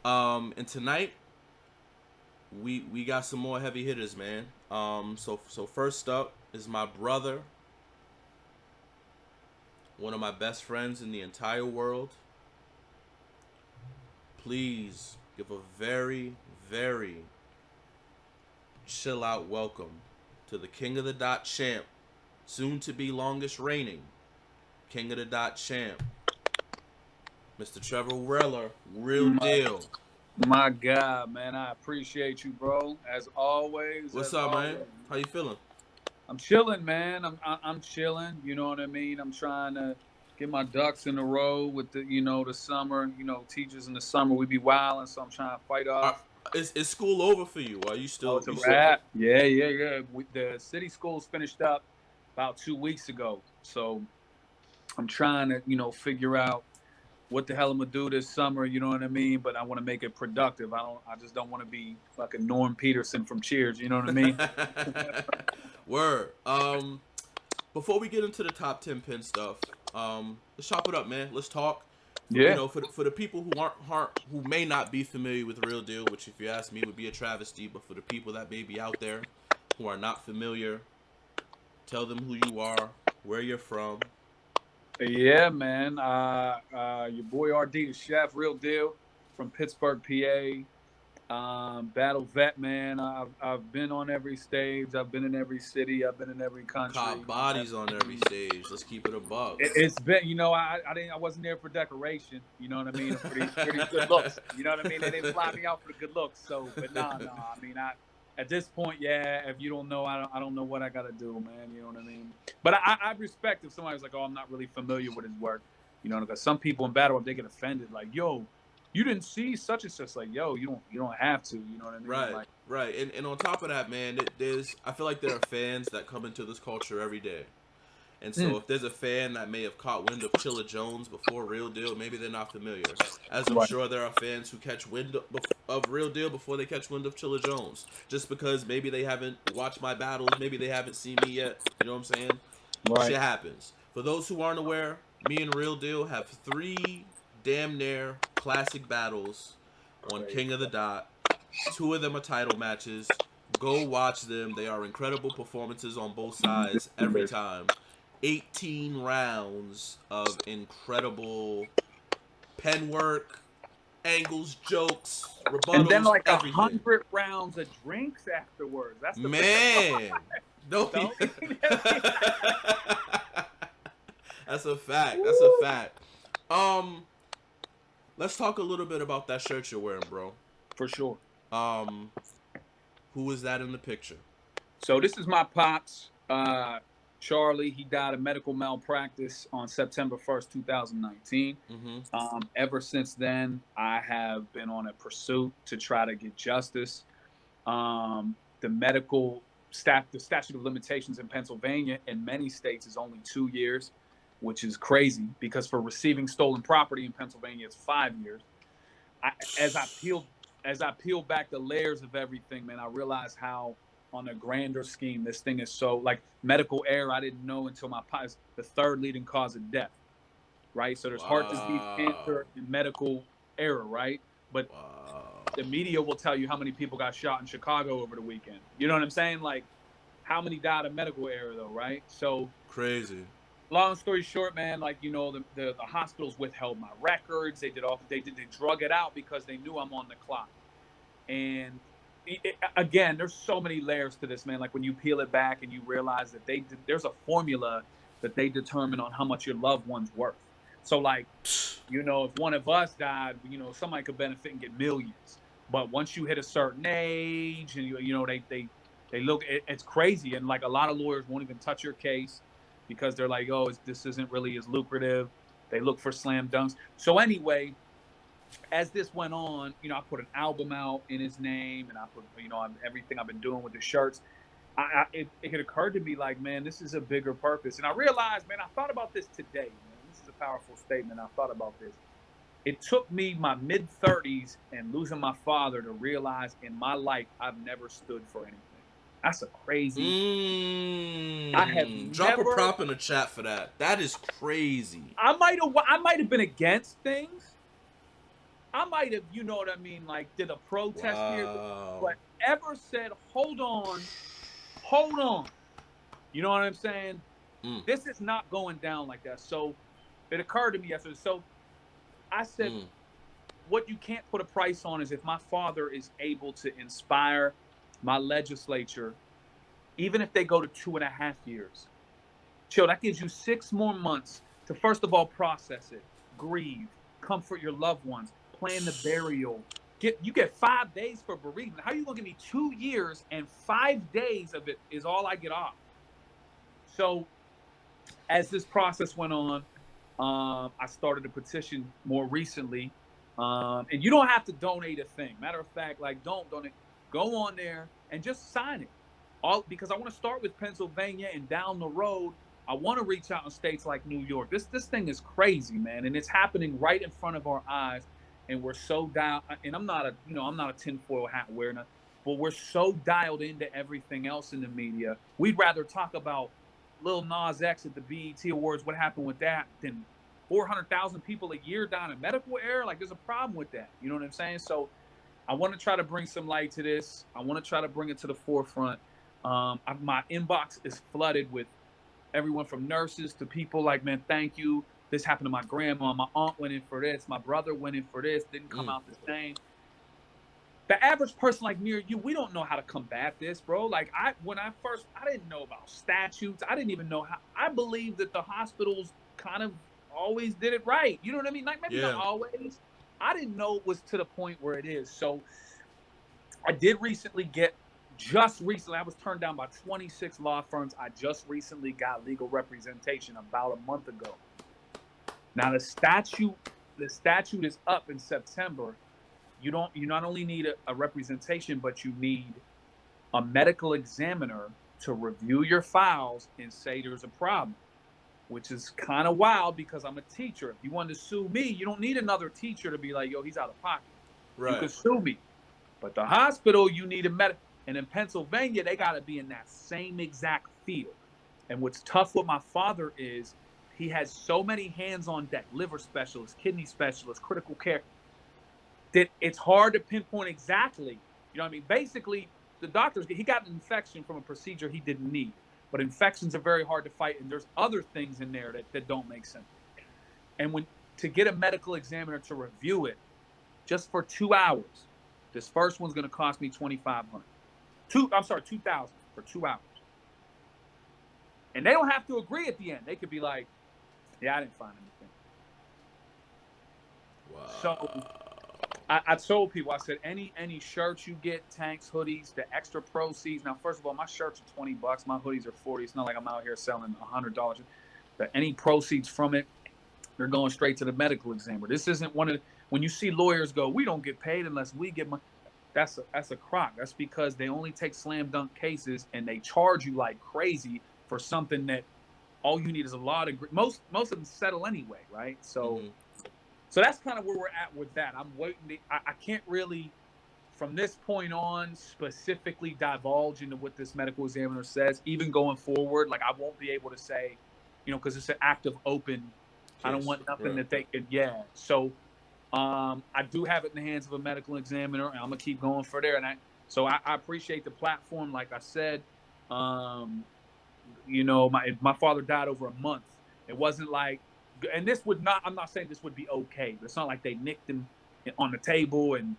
And tonight we got some more heavy hitters, man. So first up is my brother, one of my best friends in the entire world. Please give a very, very chill out welcome to the King of the Dot champ, soon to be longest reigning King of the Dot champ, Mr. Trevor Weller, real My, deal. my God, man, I appreciate you, bro. As always, What's as up, man? always. How you feeling? I'm chilling, man. I'm chilling. You know what I mean. I'm trying to get my ducks in a row with the summer. Teachers in the summer we be wilding, so I'm trying to fight Are, off. is school over for you? Are you Oh, still it's a you still? wrap. Yeah, yeah, yeah. The city schools finished up about 2 weeks ago, so I'm trying to figure out what the hell I'm gonna do this summer. You know what I mean? But I want to make it productive. I just don't want to be fucking Norm Peterson from Cheers. You know what I mean? Word. Before we get into the top 10 pin stuff, let's chop it up, man. Let's talk. Yeah. For the people who who may not be familiar with Real Deal, which if you ask me would be a travesty, but for the people that may be out there who are not familiar, tell them who you are, where you're from. Yeah, man. Your boy RD, the chef, real deal, from Pittsburgh, PA. Battle vet, man. I've been on every stage. I've been in every city. I've been in every country. Cop bodies on every stage. Let's keep it a buck. It's been, I wasn't there for decoration. You know what I mean? And for these good looks. You know what I mean? They didn't fly me out for the good looks. So, but no. I mean, at this point, yeah. If you don't know, I don't know what I got to do, man. You know what I mean? But I respect if somebody's like, oh, I'm not really familiar with his work. Because some people in battle, they get offended, like, yo, you didn't see such and such. Like, yo, you don't have to. You know what I mean? Right, Like, right. And on top of that, man, there's I feel like there are fans that come into this culture every day. And so mm, if there's a fan that may have caught wind of Chilla Jones before Real Deal, maybe they're not familiar. As I'm right, sure there are fans who catch wind of Real Deal before they catch wind of Chilla Jones. Just because maybe they haven't watched my battles, maybe they haven't seen me yet. You know what I'm saying? right. Shit happens. For those who aren't aware, me and Real Deal have three damn near classic battles on Crazy. King of the Dot. Two of them are title matches. Go watch them. They are incredible performances on both sides every time. 18 rounds of incredible pen work, angles, jokes, And then rebuttals, like a everything. hundred rounds of drinks afterwards. That's the bigger Man, don't part. even. That's a fact. That's a fact. Um, let's talk a little bit about that shirt you're wearing, bro. For sure. Um, who is that in the picture? So this is my pops, Charlie. He died of medical malpractice on September 1st, 2019. Mm-hmm. Ever since then, I have been on a pursuit to try to get justice. The statute of limitations in Pennsylvania in many states is only 2 years, which is crazy because for receiving stolen property in Pennsylvania, it's 5 years. I, as I peeled as I peel back the layers of everything, man, I realized how on a grander scheme this thing is so like medical error. I didn't know until my past the third leading cause of death, right? So there's heart disease, Wow. cancer, and medical error, right? But Wow. the media will tell you how many people got shot in Chicago over the weekend. You know what I'm saying? Like how many died of medical error though, right? So Crazy. long story short, man, like the hospitals withheld my records. They drug it out because they knew I'm on the clock. And again, there's so many layers to this, man. Like when you peel it back and you realize that there's a formula that they determine on how much your loved one's worth. So like, if one of us died, somebody could benefit and get millions. But once you hit a certain age and they look, it's crazy. And like a lot of lawyers won't even touch your case because they're like, oh, this isn't really as lucrative. They look for slam dunks. So anyway, as this went on, I put an album out in his name, and I put, everything I've been doing with the shirts. It had occurred to me like, man, this is a bigger purpose, and I realized, man, I thought about this today, man. This is a powerful statement. I thought about this. It took me my mid-30s and losing my father to realize in my life I've never stood for anything. That's a crazy. I have Drop a never. prop in the chat for that. That is crazy. I might have been against things. I might have, you know what I mean, like did a protest here, Wow. but ever said, hold on. You know what I'm saying? Mm, This is not going down like that. So it occurred to me yesterday. So I said, mm, what you can't put a price on is if my father is able to inspire my legislature, even if they go to 2.5 years, chill, that gives you 6 more months to, first of all, process it, grieve, comfort your loved ones, plan the burial. You get 5 days for bereavement. How are you gonna give me 2 years and 5 days of it is all I get off? So as this process went on, I started a petition more recently, and you don't have to donate a thing. Matter of fact, like don't donate. Go on there and just sign it. All because I want to start with Pennsylvania, and down the road, I want to reach out in states like New York. This thing is crazy, man, and it's happening right in front of our eyes. And we're so down. And I'm not a tinfoil hat wearing, but we're so dialed into everything else in the media. We'd rather talk about Lil Nas X at the BET Awards, what happened with that, than 400,000 people a year down in medical error. Like, there's a problem with that. You know what I'm saying? So, I want to try to bring some light to this. I want to try to bring it to the forefront. My inbox is flooded with everyone from nurses to people like, man, thank you. This happened to my grandma. My aunt went in for this. My brother went in for this. Didn't come mm. out the same. The average person like me or you, we don't know how to combat this, bro. Like when I didn't know about statutes. I didn't even know how. I believe that the hospitals kind of always did it right. You know what I mean? Like maybe not Yeah. always. I didn't know it was to the point where it is. So I did recently just recently, I was turned down by 26 law firms. I just recently got legal representation about a month ago. Now the statute is up in September. You not only need a representation, but you need a medical examiner to review your files and say there's a problem, which is kind of wild because I'm a teacher. If you want to sue me, you don't need another teacher to be like, yo, he's out of pocket. You Right. can sue me. But the hospital, you need a medic. And in Pennsylvania, they got to be in that same exact field. And what's tough with my father is he has so many hands on deck, liver specialists, kidney specialists, critical care, that it's hard to pinpoint exactly. You know what I mean? Basically, the doctors, he got an infection from a procedure he didn't need. But infections are very hard to fight, and there's other things in there that don't make sense. And when to get a medical examiner to review it just for 2 hours, this first one's going to cost me 2,500. I'm sorry, 2,000 for 2 hours. And they don't have to agree at the end. They could be like, "Yeah, I didn't find anything." So Wow. I told people, I said, any shirts you get, tanks, hoodies, the extra proceeds. Now, first of all, my shirts are $20, my hoodies are 40. It's not like I'm out here selling $100. But any proceeds from it, they're going straight to the medical examiner. This isn't one of when you see lawyers go, we don't get paid unless we get money. That's a crock. That's because they only take slam dunk cases and they charge you like crazy for something that all you need is a law degree. Most of them settle anyway, right? So Mm-hmm. so that's kind of where we're at with that. I'm waiting. I can't really, from this point on, specifically divulge into what this medical examiner says. Even going forward, like I won't be able to say, because it's an active open. I don't Case. want nothing Right. that they could. Yeah. So, I do have it in the hands of a medical examiner, and I'm gonna keep going for there. I appreciate the platform. Like I said, um, my father died over a month. It wasn't like, and this would not. I'm not saying this would be okay, but it's not like they nicked him on the table and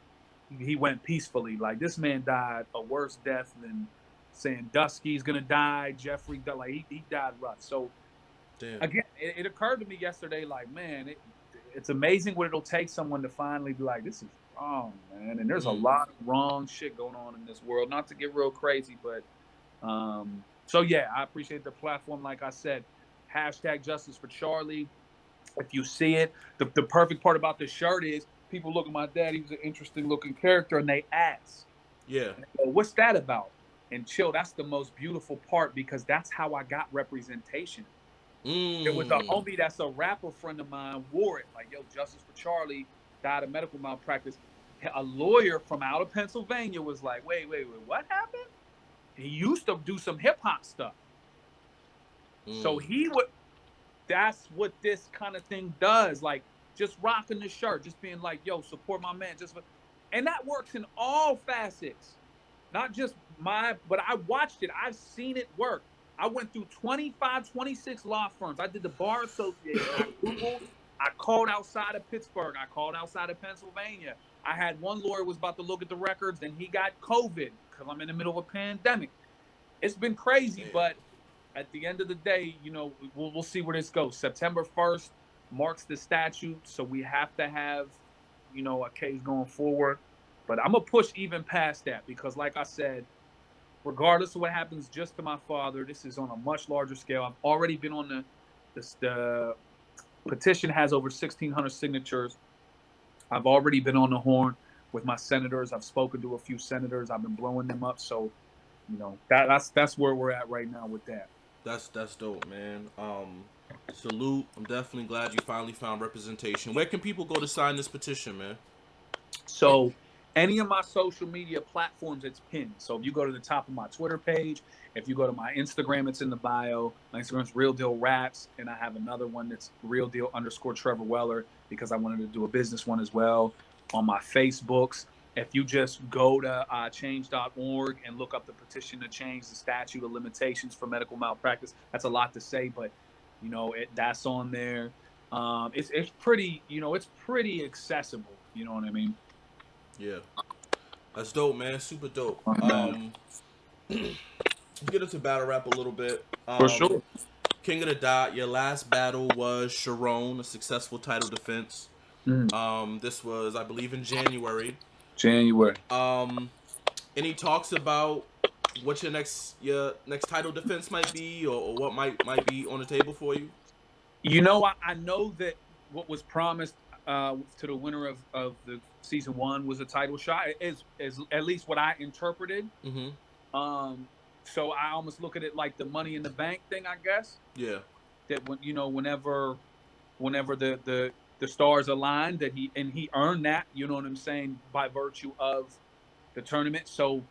he went peacefully. Like this man died a worse death than saying Dusky's gonna die. Jeffrey, like he died rough. So Damn. again, it occurred to me yesterday. Like man, it's amazing what it'll take someone to finally be like, this is wrong, man. And there's a Mm. lot of wrong shit going on in this world. Not to get real crazy, but so yeah, I appreciate the platform. Like I said, hashtag justice for Charlie. If you see it, the perfect part about this shirt is people look at my dad. He was an interesting looking character, and they ask, Yeah. and they go, "What's that about?" And chill. That's the most beautiful part because that's how I got representation. There was a Mm. homie that's a rapper friend of mine wore it like, "Yo, justice for Charlie died of medical malpractice." A lawyer from out of Pennsylvania was like, "Wait, what happened?" He used to do some hip hop stuff. So Mm. he would, that's what this kind of thing does. Like just rocking the shirt, just being like, yo, support my man. And that works in all facets, not just but I watched it. I've seen it work. I went through 25, 26 law firms. I did the Bar Association. I Googled. I called outside of Pittsburgh. I called outside of Pennsylvania. I had one lawyer was about to look at the records, and he got COVID because I'm in the middle of a pandemic. It's been crazy, but at the end of the day, we'll see where this goes. September 1st marks the statute, so we have to have, a case going forward. But I'm going to push even past that because, like I said, regardless of what happens just to my father, this is on a much larger scale. I've already been on the petition has over 1,600 signatures. I've already been on the horn with my senators. I've spoken to a few senators. I've been blowing them up. So, that's where we're at right now with that. That's dope, man. Salute. I'm definitely glad you finally found representation. Where can people go to sign this petition, man? So any of my social media platforms, it's pinned. So if you go to the top of my Twitter page, if you go to my Instagram, it's in the bio. My Instagram's Real Deal Raps, and I have another one that's Real Deal _ Trevor Weller because I wanted to do a business one as well. On my Facebooks, if you just go to change.org and look up the petition to change the statute of limitations for medical malpractice, that's a lot to say, but that's on there. It's pretty, it's pretty accessible. You know what I mean? Yeah, that's dope, man. Super dope. Get into battle rap a little bit. For sure. King of the Dot, your last battle was Sharon, a successful title defense. This was, I believe, in January. Any talks about what your next title defense might be, or what might be on the table for you? I know that what was promised to the winner of the season 1 was a title shot. Is at least what I interpreted. Mm-hmm. So I almost look at it like the Money in the Bank thing, I guess. Yeah. That whenever the stars aligned, that he earned that. You know what I'm saying, by virtue of the tournament. So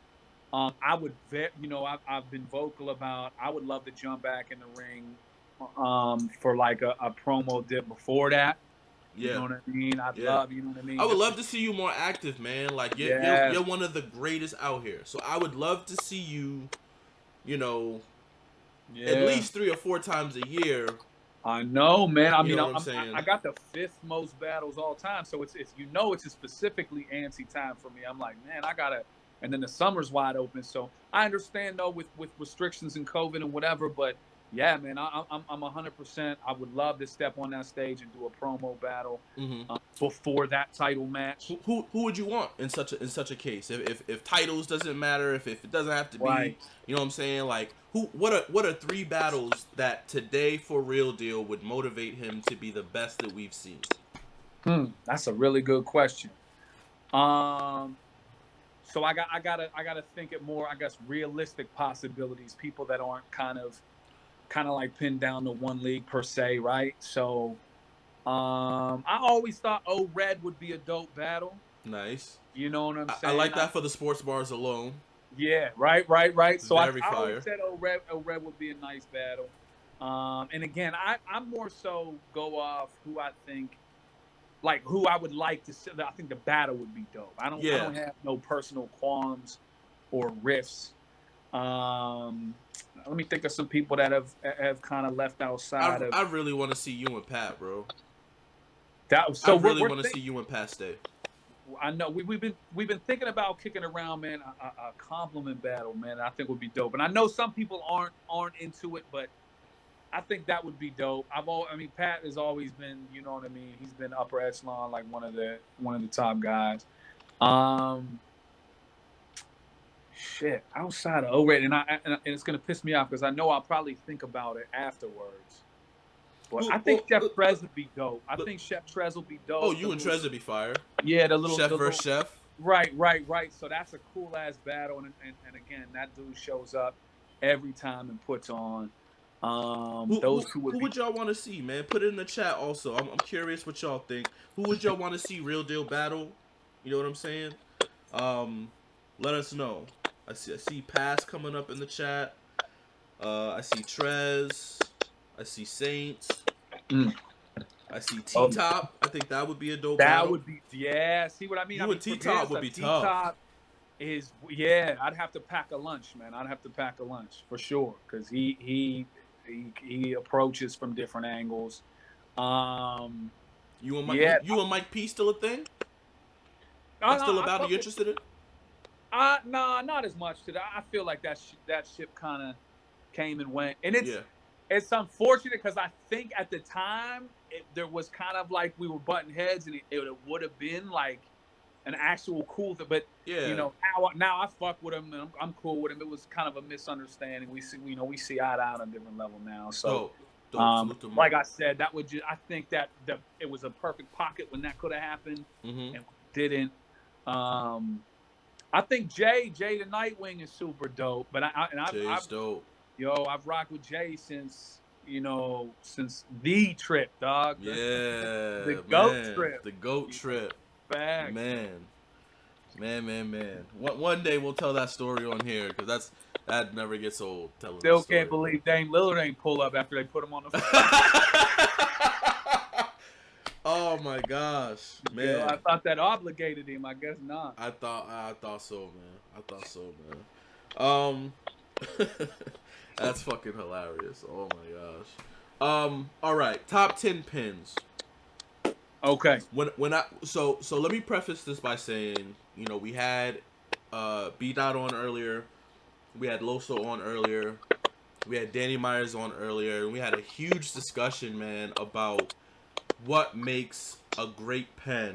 I would I've been vocal about I would love to jump back in the ring for like a promo dip before that. Yeah. You know what I mean? I'd love, you know what I mean? I would love to see you more active, man. Like you're one of the greatest out here. So I would love to see you, at least 3 or 4 times a year. I know, man. I mean, I got the 5th most battles all time, so it's a specifically antsy time for me. I'm like, man, I gotta. And then the summer's wide open, so I understand though with restrictions and COVID and whatever, but. Yeah, man, I'm 100%. I would love to step on that stage and do a promo battle before that title match. Who would you want in such a case? If titles doesn't matter, if it doesn't have to be, you know what I'm saying? Like what are 3 battles that today for Real Deal would motivate him to be the best that we've seen? That's a really good question. So I gotta think it more, I guess, realistic possibilities. People that aren't kind of like pinned down to one league per se, right? So I always thought Red would be a dope battle. Nice. You know what I'm saying? I like that for the sports bars alone. Yeah, right. So I always said Red would be a nice battle. And again, I'm more so go off who I think, like who I would like to see. I think the battle would be dope. I don't have no personal qualms or riffs. Let me think of some people that have kind of left outside. I really want to see you and Pat, bro. I really want to see you and Pat stay. I know we've been thinking about kicking around, man. A compliment battle, man. I think would be dope. And I know some people aren't into it, but I think that would be dope. Pat has always been, you know what I mean. He's been upper echelon, like one of the top guys. Shit, outside of O-Red, and it's gonna piss me off because I know I'll probably think about it afterwards. But I think Chef Trez would be dope. I think Chef Trez will be dope. Oh, you and Trez would be fire. Yeah, the little Chef versus Chef. Right. So that's a cool ass battle, and again, that dude shows up every time and puts on. Who would y'all want to see, man? Put it in the chat. Also, I'm curious what y'all think. Who would y'all want to see Real Deal battle? You know what I'm saying? Let us know. I see Pass coming up in the chat. I see Trez. I see Saints. I see Oh, T-Top. I think that would be a dope that battle. would be, yeah. See what I mean? I You mean, and for T-Top this, would a be T tough. top is, yeah. I'd have to pack a lunch, man. I'd have to pack a lunch for sure because he approaches from different angles. Um, yeah, You and Mike P still a thing? no, That's no, still a I battle fuck you're with. interested in? Nah, not as much today. I feel like that ship kind of came and went, and Yeah. it's unfortunate because I think at the time there was kind of like we were butting heads, and it would have been like an actual cool thing. But Yeah. now I fuck with him, and I'm cool with him. It was kind of a misunderstanding. We see we see eye to eye on a different level now. So, Dope. Dope. Salute to Mike. like I said, that would just I think that it was a perfect pocket when that could have happened, Mm-hmm. and didn't. I think Jay the Nightwing is super dope, but Jay's dope. I've rocked with Jay since since the trip, dog. The Yeah, goat man. trip. The GOAT You know, trip. facts, man. Man. Man. One day we'll tell that story on here because that never gets old telling that Still story. can't believe Dame Lillard ain't pull up after they put him on the floor. Oh my gosh, man. I thought that obligated him. I guess not. I thought so, man. I thought so, man. That's fucking hilarious. Oh my gosh. All right. Top 10 pins. Okay. When I so let me preface this by saying, we had B Dot on earlier, we had Loso on earlier, we had Danny Myers on earlier, and we had a huge discussion, man, about what makes a great pen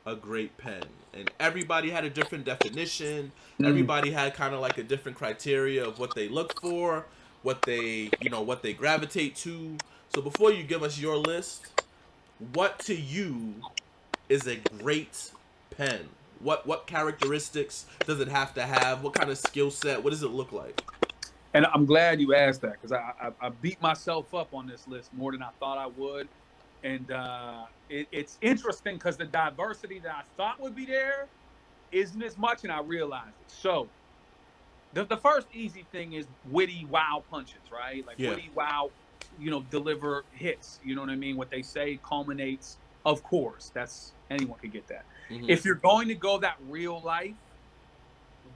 a great pen. And everybody had a different definition. Everybody had kind of like a different criteria of what they look for, what they gravitate to. So before you give us your list, what to you is a great pen? What characteristics does it have to have? What kind of skill set? What does it look like? And I'm glad you asked that because I beat myself up on this list more than I thought I would. And it's interesting because the diversity that I thought would be there isn't as much, and I realized it. So the first easy thing is witty wow punches, right? Like witty wow, deliver hits. You know what I mean? What they say culminates, of course. That's anyone could get that. Mm-hmm. If you're going to go that real life,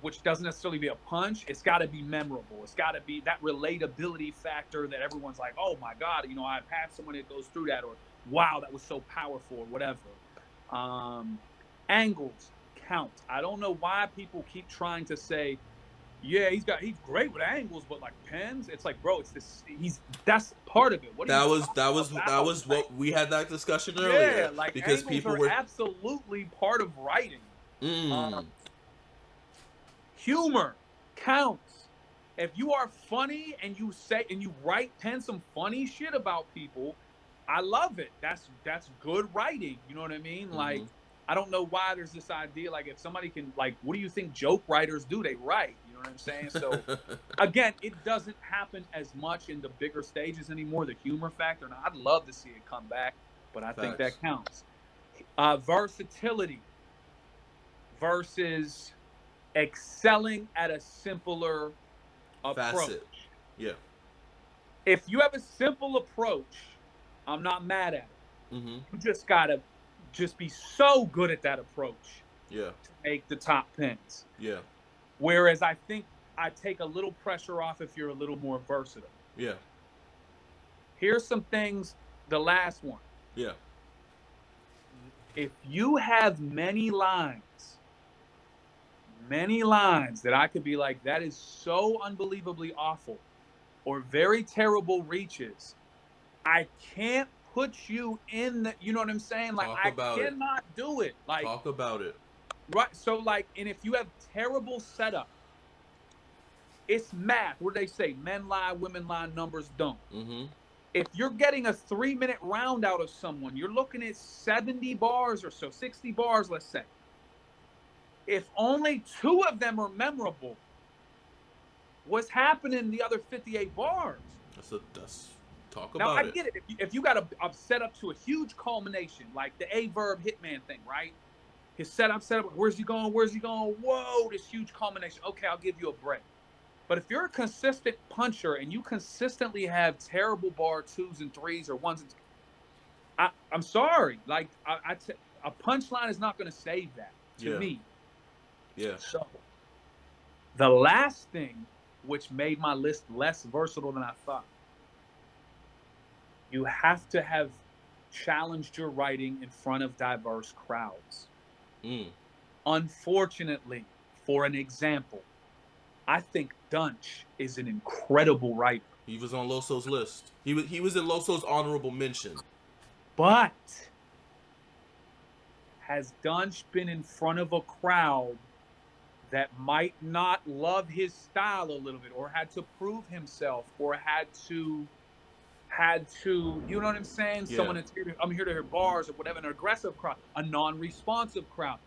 which doesn't necessarily be a punch, it's got to be memorable. It's got to be that relatability factor that everyone's like, oh my God, I've had someone that goes through that, or wow, that was so powerful, or whatever. Angles count. I don't know why people keep trying to say, yeah, he's great with angles, but like pens, it's like, bro, it's this. That's part of it. That was what we had that discussion earlier. Yeah, like because angles people are were absolutely part of writing. Humor counts. If you are funny and you pen some funny shit about people, I love it. That's good writing. You know what I mean? Like, I don't know why there's this idea, like, if somebody can, like, what do you think joke writers do? They write. You know what I'm saying? So, again, it doesn't happen as much in the bigger stages anymore, the humor factor. And I'd love to see it come back, but I think that counts. Versatility versus excelling at a simpler approach. Facet. Yeah. If you have a simple approach, I'm not mad at it. You just gotta be so good at that approach. Yeah. To make the top pins. Yeah. Whereas I think I take a little pressure off if you're a little more versatile. Yeah. Here's some things. The last one. Yeah. If you have many lines that I could be like, that is so unbelievably awful, or very terrible reaches, I can't put you in the, you know what I'm saying? Like, I cannot do it. Like, talk about it. Right. So, like, and if you have terrible setup, it's math. What do they say? Men lie, women lie, numbers don't. If you're getting a 3-minute round out of someone, you're looking at 70 bars or so, 60 bars, let's say. If only 2 of them are memorable, what's happening in the other 58 bars? That's talk now, about it. Now, I get it. If you got a set up to a huge culmination, like the A-Verb Hitman thing, right? His setup, where's he going? Whoa, this huge culmination. Okay, I'll give you a break. But if you're a consistent puncher and you consistently have terrible bar 2s and 3s or 1s, I'm sorry. Like a punchline is not going to save that to Yeah. me. Yeah. So the last thing, which made my list less versatile than I thought, you have to have challenged your writing in front of diverse crowds. Mm. Unfortunately, for an example, I think Dunch is an incredible writer. He was on Loso's list. He was in Loso's honorable mention. But has Dunch been in front of a crowd that might not love his style a little bit, or had to prove himself, or had to, you know what I'm saying? Yeah. Someone that's here to, I'm here to hear bars or whatever, an aggressive crowd, a non-responsive crowd.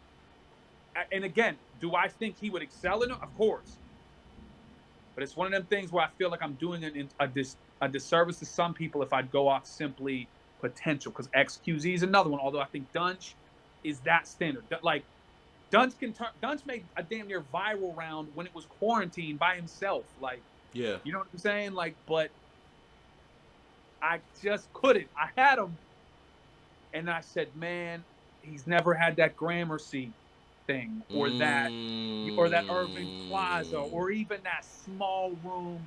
And again, do I think he would excel in it? Of course. But it's one of them things where I feel like I'm doing a disservice to some people if I'd go off simply potential, because XQZ is another one. Although I think Dunch is that standard. Like Dunch made a damn near viral round when it was quarantined by himself. Like, Yeah. you know what I'm saying? Like, but I just couldn't. I had him, and I said, man, he's never had that Gramercy thing, or that Irving Plaza, Mm. or even that small room,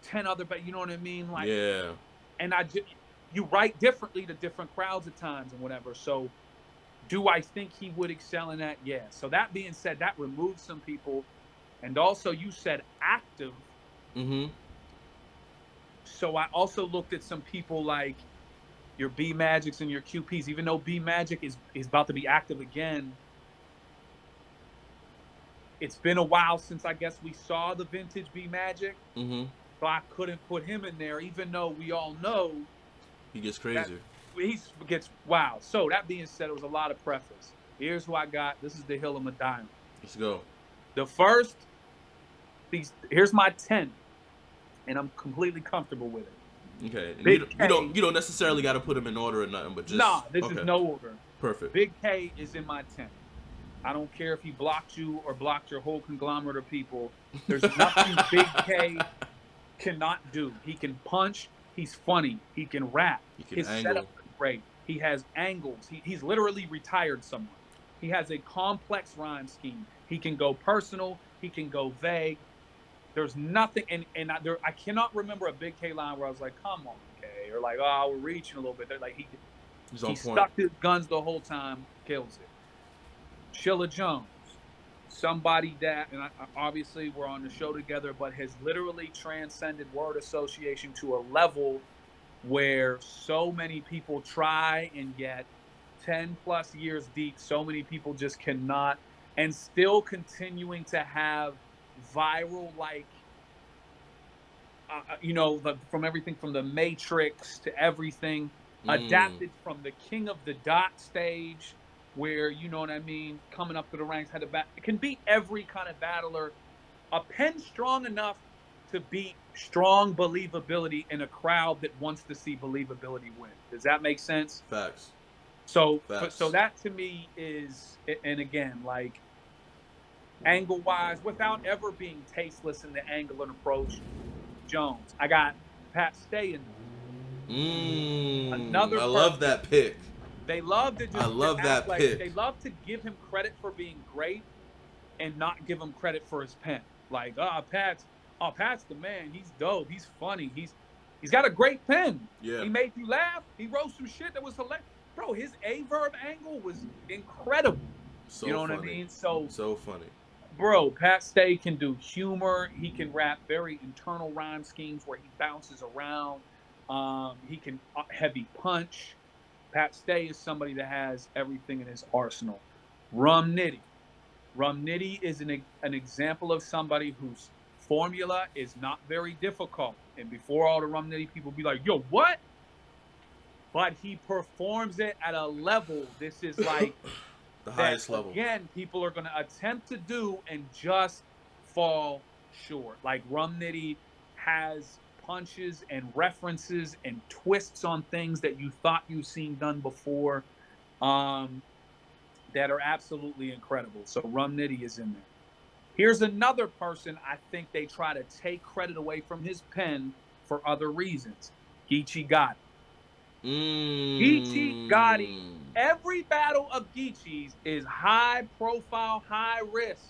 10 other, but you know what I mean? Like, Yeah. and you write differently to different crowds at times and whatever. So do I think he would excel in that? Yeah. So that being said, that removes some people. And also you said active. Mm-hmm. So I also looked at some people like your B Magics and your QPs, even though B Magic is about to be active again. It's been a while since I guess we saw the vintage B Magic. Mm-hmm. So I couldn't put him in there, even though we all know He gets that crazier. he gets wow. So that being said, it was a lot of preface. Here's who I got. This is the hill of Medina. Let's go. The first, here's my 10, and I'm completely comfortable with it. Okay. And Big you don't necessarily got to put him in order or nothing, but just Nah, this is okay. no order. Perfect. Big K is in my 10. I don't care if he blocked you or blocked your whole conglomerate of people. There's nothing Big K cannot do. He can punch. He's funny. He can rap. He can His angle. setup is great. He has angles. He's literally retired someone. He has a complex rhyme scheme. He can go personal. He can go vague. There's nothing, I cannot remember a Big K line where I was like, "Come on, K," or like, "Oh, we're reaching a little bit." They're like He's on he point. stuck his guns the whole time, kills it. Chilla Jones, somebody that, and obviously we're on the show together, but has literally transcended word association to a level where so many people try, and yet 10 plus years deep, so many people just cannot, and still continuing to have viral, like, from everything from the Matrix to everything, adapted from the King of the Dot stage, where, you know what I mean, coming up through the ranks, had it can beat every kind of battler. A pen strong enough to beat strong believability in a crowd that wants to see believability win. Does that make sense? Facts. So Facts. that to me is, and again, like, angle wise, without ever being tasteless in the angle and approach, Jones. I got Pat Stay in there. Another I love person. that pick. They love to I just love act that like, pick. they love to give him credit for being great and not give him credit for his pen. Like, Pat's the man. He's dope. He's funny. He's got a great pen. Yeah. He made you laugh. He wrote some shit that was hilarious. Bro, his A-verb angle was incredible. So you know funny. what I mean? So funny. Bro, Pat Stay can do humor. He can rap very internal rhyme schemes where he bounces around. He can heavy punch. Pat Stay is somebody that has everything in his arsenal. Rum Nitty is an example of somebody whose formula is not very difficult. And before all the Rum Nitty people be like, "Yo, what?" But he performs it at a level. This is like The that, highest level. again, people are going to attempt to do and just fall short. Like, Rum Nitty has punches and references and twists on things that you thought you've seen done before, that are absolutely incredible. So Rum Nitty is in there. Here's another person I think they try to take credit away from his pen for other reasons. Geechee Gotti. Geechee Gotti, Mm. every battle of Geechee's is high profile, high risk.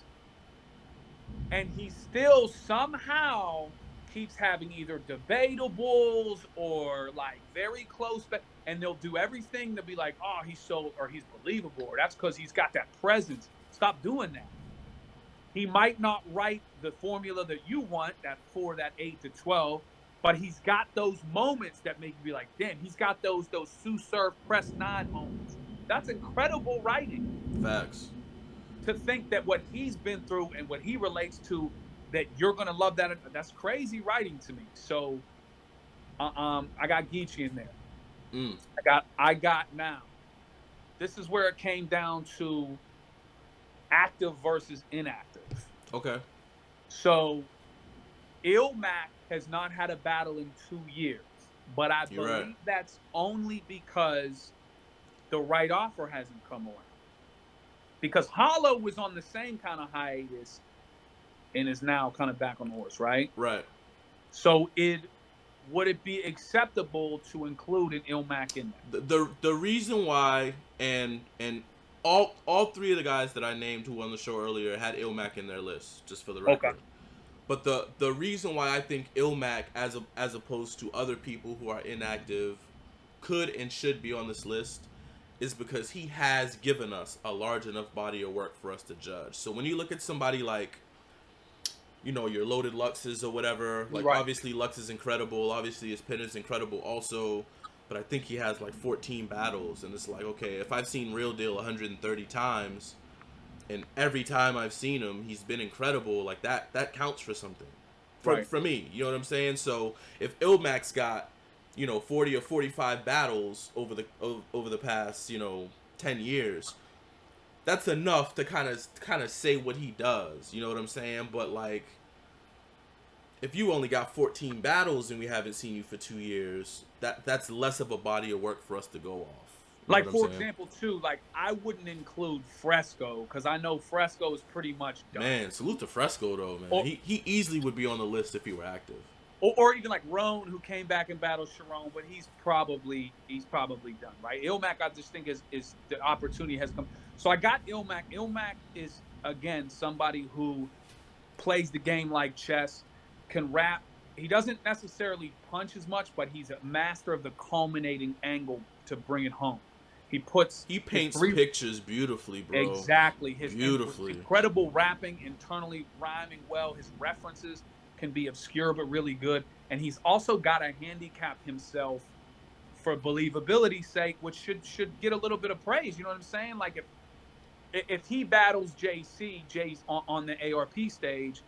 And he still somehow keeps having either debatables or like very close, and they'll do everything to be like, oh, he's so, or he's believable, or that's because he's got that presence. Stop doing that. He might not write the formula that you want, that 8 to 12, but he's got those moments that make you be like, damn, he's got those Sue Surf press 9 moments. That's incredible writing. Facts. To think that what he's been through and what he relates to, that you're gonna love that. That's crazy writing to me. So I got Geechee in there. Mm. I got now. This is where it came down to active versus inactive. Okay. So Ilmac has not had a battle in 2 years, but I You're right. believe that's only because the right offer hasn't come around. Because Hollow was on the same kind of hiatus and is now kind of back on the horse, right? Right. So would it be acceptable to include an Ilmac in that? The reason why, and all three of the guys that I named who were on the show earlier had Ilmac in their list, just for the Okay. record. But the reason why I think Ilmac, as opposed to other people who are inactive, could and should be on this list, is because he has given us a large enough body of work for us to judge. So when you look at somebody like, your Loaded Luxes or whatever, like Right. obviously Lux is incredible, obviously his pin is incredible also, but I think he has like 14 battles, and it's like, okay, if I've seen Real Deal 130 times, and every time I've seen him, he's been incredible, like that counts for something. Right. For me, you know what I'm saying? So if Ilmac's got, 40 or 45 battles over the past, 10 years, that's enough to kind of say what he does, you know what I'm saying? But like, if you only got 14 battles and we haven't seen you for 2 years, that's less of a body of work for us to go off. You know Like what I'm for saying? example, too, like I wouldn't include Fresco because I know Fresco is pretty much done. Man, salute to Fresco though, man. Or, He easily would be on the list if he were active. or even like Roan, who came back and battled Sharon, but he's probably done, right? Ilmac, I just think is the opportunity has come. So I got Ilmac. Ilmac is again somebody who plays the game like chess, can rap. He doesn't necessarily punch as much, but he's a master of the culminating angle to bring it home. He puts He his paints three pictures beautifully, bro. exactly his Beautifully. incredible rapping, internally rhyming well. His references can be obscure but really good, and he's also got to handicap himself for believability's sake, which should get a little bit of praise. You know what I'm saying? Like if he battles Jay's on the ARP stage,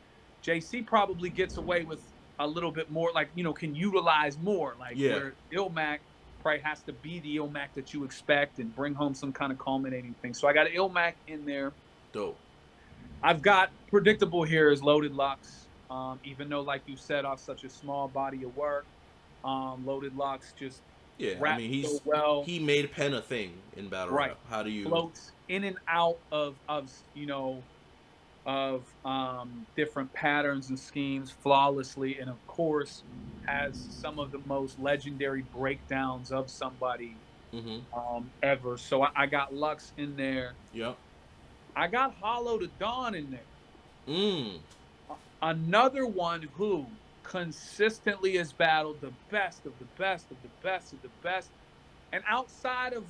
JC probably gets away with a little bit more, like, can utilize more, like Yeah. where Ilmac probably has to be the Ilmac that you expect and bring home some kind of culminating thing. So I got Ilmac in there. Dope. I've got predictable here is Loaded Lux. Even though, like you said, off such a small body of work, Loaded Lux just Yeah, I raps mean so well. he made pen a thing in battle Right. rap. How do you Floats in and out of different patterns and schemes flawlessly, and of course has some of the most legendary breakdowns of somebody ever. So I got Lux in there. Yep. I got Hollow to Dawn in there. Mm. Another one who consistently has battled the best of the best of the best of the best, and outside of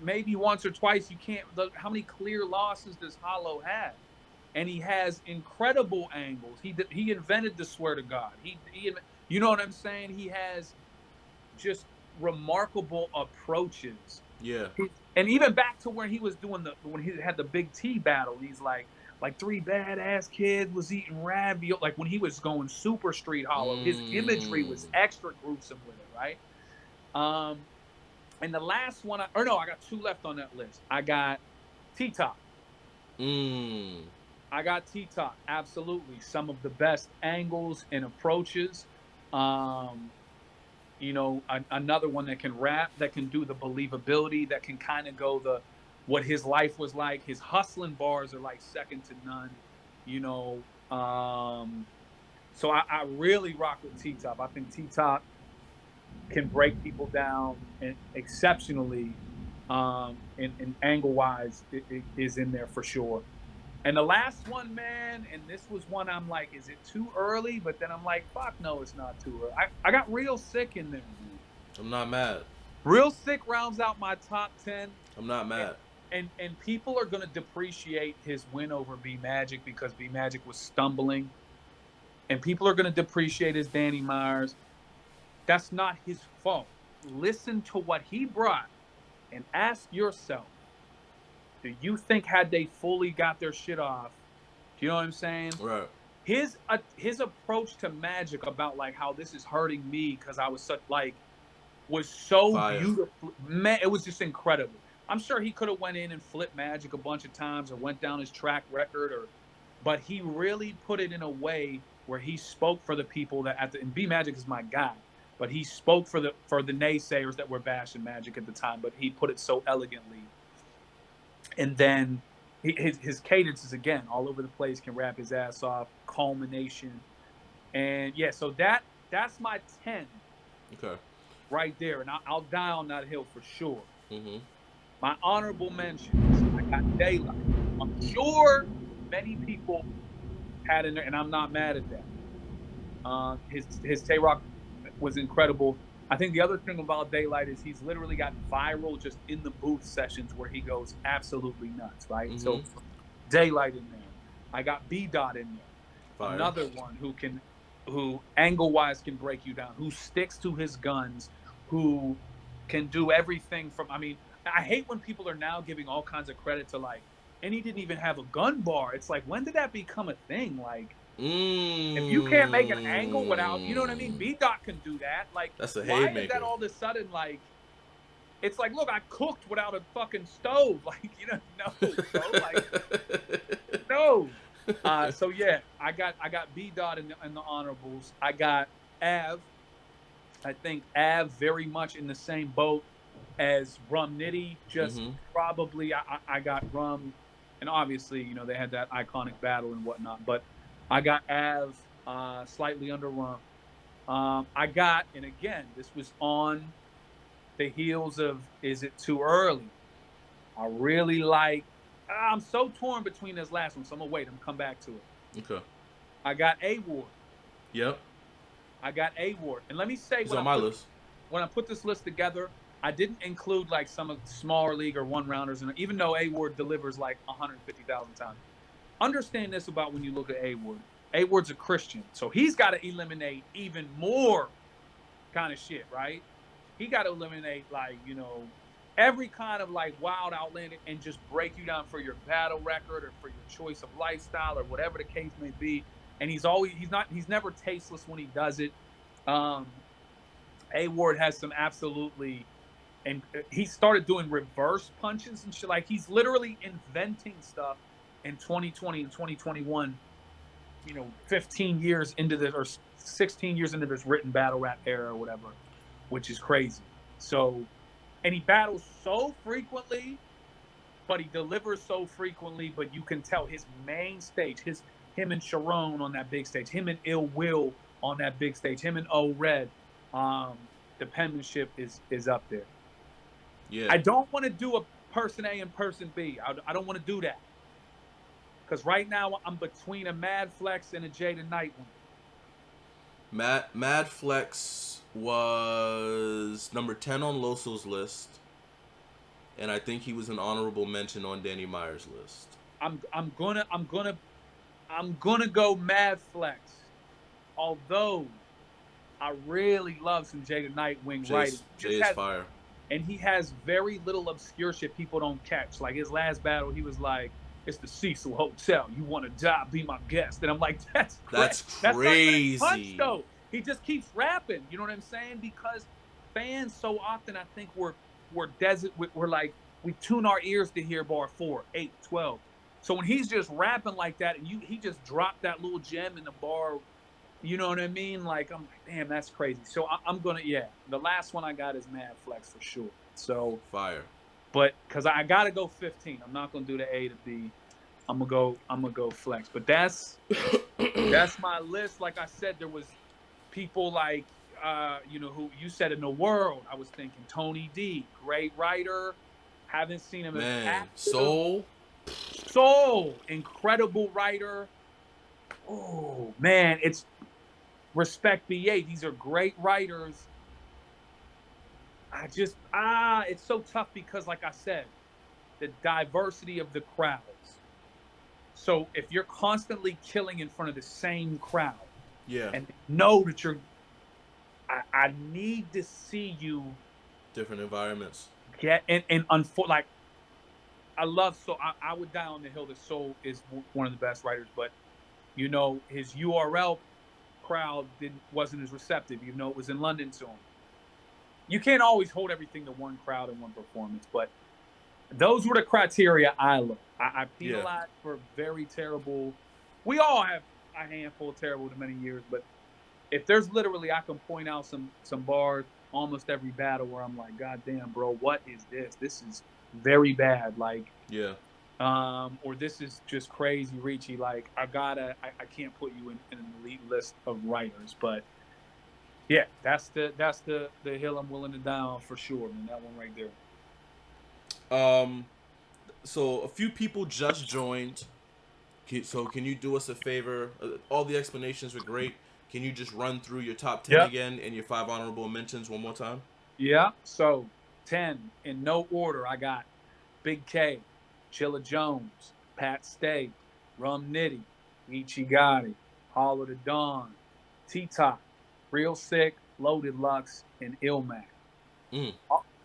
maybe once or twice, you can't. How many clear losses does Hollow have? And he has incredible angles. He invented the swear to God. He you know what I'm saying? He has just remarkable approaches. Yeah. And even back to where he was doing when he had the Big T battle, he's like three badass kids was eating ravioli. Like when he was going super street Hollow, his imagery was extra gruesome with it, right? And the last one, I got two left on that list. I got T-Top. I got T-Top, absolutely. Some of the best angles and approaches. Another one that can rap, that can do the believability, that can kind of go what his life was like. His hustling bars are like second to none. So I really rock with T-Top. I think T-Top can break people down and exceptionally, in angle wise, it is in there for sure. And the last one, man, and this was one I'm like, is it too early? But then I'm like, fuck no, it's not too early. I got Real Sick in there, man. I'm not mad. Real Sick rounds out my top 10. I'm not And mad. and people are gonna depreciate his win over B Magic because B Magic was stumbling. And people are gonna depreciate his Danny Myers. That's not his fault. Listen to what he brought and ask yourself, do you think had they fully got their shit off, do you know what I'm saying? Right. His approach to Magic about like how this is hurting me because I was such like was so Fire. beautiful. Man, it was just incredible. I'm sure he could have went in and flipped Magic a bunch of times or went down his track record, but he really put it in a way where he spoke for the people that and B Magic is my guy, but he spoke for the naysayers that were bashing Magic at the time, but he put it so elegantly. And then his cadences again all over the place, can rap his ass off, culmination. And yeah, so that's my 10. Okay. Right there, and I'll die on that hill for sure. Mm-hmm. My honorable mentions, I got Daylight. I'm sure many people had in there, and I'm not mad at that. His Tay-Rock was incredible. I think the other thing about Daylight is he's literally got viral just in the booth sessions where he goes absolutely nuts, right? Mm-hmm. So Daylight in there. I got B-Dot in there. Fire. Another one who angle-wise can break you down, who sticks to his guns, who can do everything from, I mean, I hate when people are now giving all kinds of credit to like, and he didn't even have a gun bar. It's like, when did that become a thing? Like, if you can't make an angle without, you know what I mean? B-Dot can do that. Like, that's a why haymaker. is that all of a sudden like, it's like, look, I cooked without a fucking stove. Like, you know, no, bro, like, no. So yeah, I got B-Dot in the honorables. I got Av. I think Av very much in the same boat as Rum Nitty. Just probably I got Rum, and obviously you know they had that iconic battle and whatnot. But I got Av slightly under Rum. I got, and again, this was on the heels of Is It Too Early? I really like. I'm so torn between this last one, so I'm gonna wait. I'm gonna come back to it. Okay. I got A-Ward. Yep. I got A-Ward, and let me say, he's on my list. When I put this list together, I didn't include like some of the smaller league or one rounders, and even though A-Ward delivers like 150,000 times, understand this about when you look at A-Ward. A-Ward's a Christian, so he's got to eliminate even more kind of shit, right? He got to eliminate like, you know, every kind of like wild outlandish and just break you down for your battle record or for your choice of lifestyle or whatever the case may be. And he's never tasteless when he does it. A-Ward has some absolutely, and he started doing reverse punches and shit. Like he's literally inventing stuff in 2020 and 2021, you know, 15 years into this or 16 years into this written battle rap era or whatever, which is crazy. So, and he battles so frequently, but he delivers so frequently, but you can tell his main stage, him and Sharon on that big stage, him and Ill Will on that big stage, him and O-Red, the penmanship is up there. Yeah. I don't want to do a person A and person B. I don't want to do that. Because right now I'm between a Mad Flex and a Jada Nightwing. Mad Flex was number 10 on Loso's list, and I think he was an honorable mention on Danny Myers' list. I'm gonna go Mad Flex, although I really love some Jada Nightwing writing. Jay is fire, and he has very little obscure shit people don't catch. Like his last battle, he was like, "It's the Cecil Hotel. You want to die? Be my guest." And I'm like, "That's crazy." That's not punch, though. He just keeps rapping. You know what I'm saying? Because fans so often, I think we're like we tune our ears to hear bar 4, 8, 12. So when he's just rapping like that, and he just dropped that little gem in the bar, you know what I mean? Like I'm like, damn, that's crazy. So I'm gonna, the last one I got is Mad Flex for sure. So fire. But because I gotta go 15, I'm not gonna do the A to B. I'm gonna go Flex. But that's my list. Like I said, there was people like who you said in the world, I was thinking Tony D, great writer. Haven't seen him as Man, active. Soul. Soul, incredible writer. Oh man, it's respect BA. These are great writers. It's so tough because, like I said, the diversity of the crowds. So if you're constantly killing in front of the same crowd, Yeah, and know that I need to see you different environments. get and like I love Soul. I would die on the hill that Soul is one of the best writers, but his URL crowd wasn't as receptive, even though it was in London to him. You can't always hold everything to one crowd and one performance, but those were the criteria I looked. I Yeah. penalized for very terrible. We all have a handful of terrible to many years, but if there's literally, I can point out some bars almost every battle where I'm like, God damn, bro, what is this? This is very bad. Like, Yeah. or this is just crazy, Richie. Like, I can't put you in an elite list of writers, but yeah, that's the hill I'm willing to die on for sure, man. That one right there. Um. So a few people just joined. So can you do us a favor? All the explanations were great. Can you just run through your top 10 Yep. again and your 5 honorable mentions one more time? Yeah. So 10 in no order. I got Big K, Chilla Jones, Pat Stay, Rum Nitty, Ichigati, Hall of the Dawn, T Top, Real Sick, Loaded Lux, and Ilmac. Mm.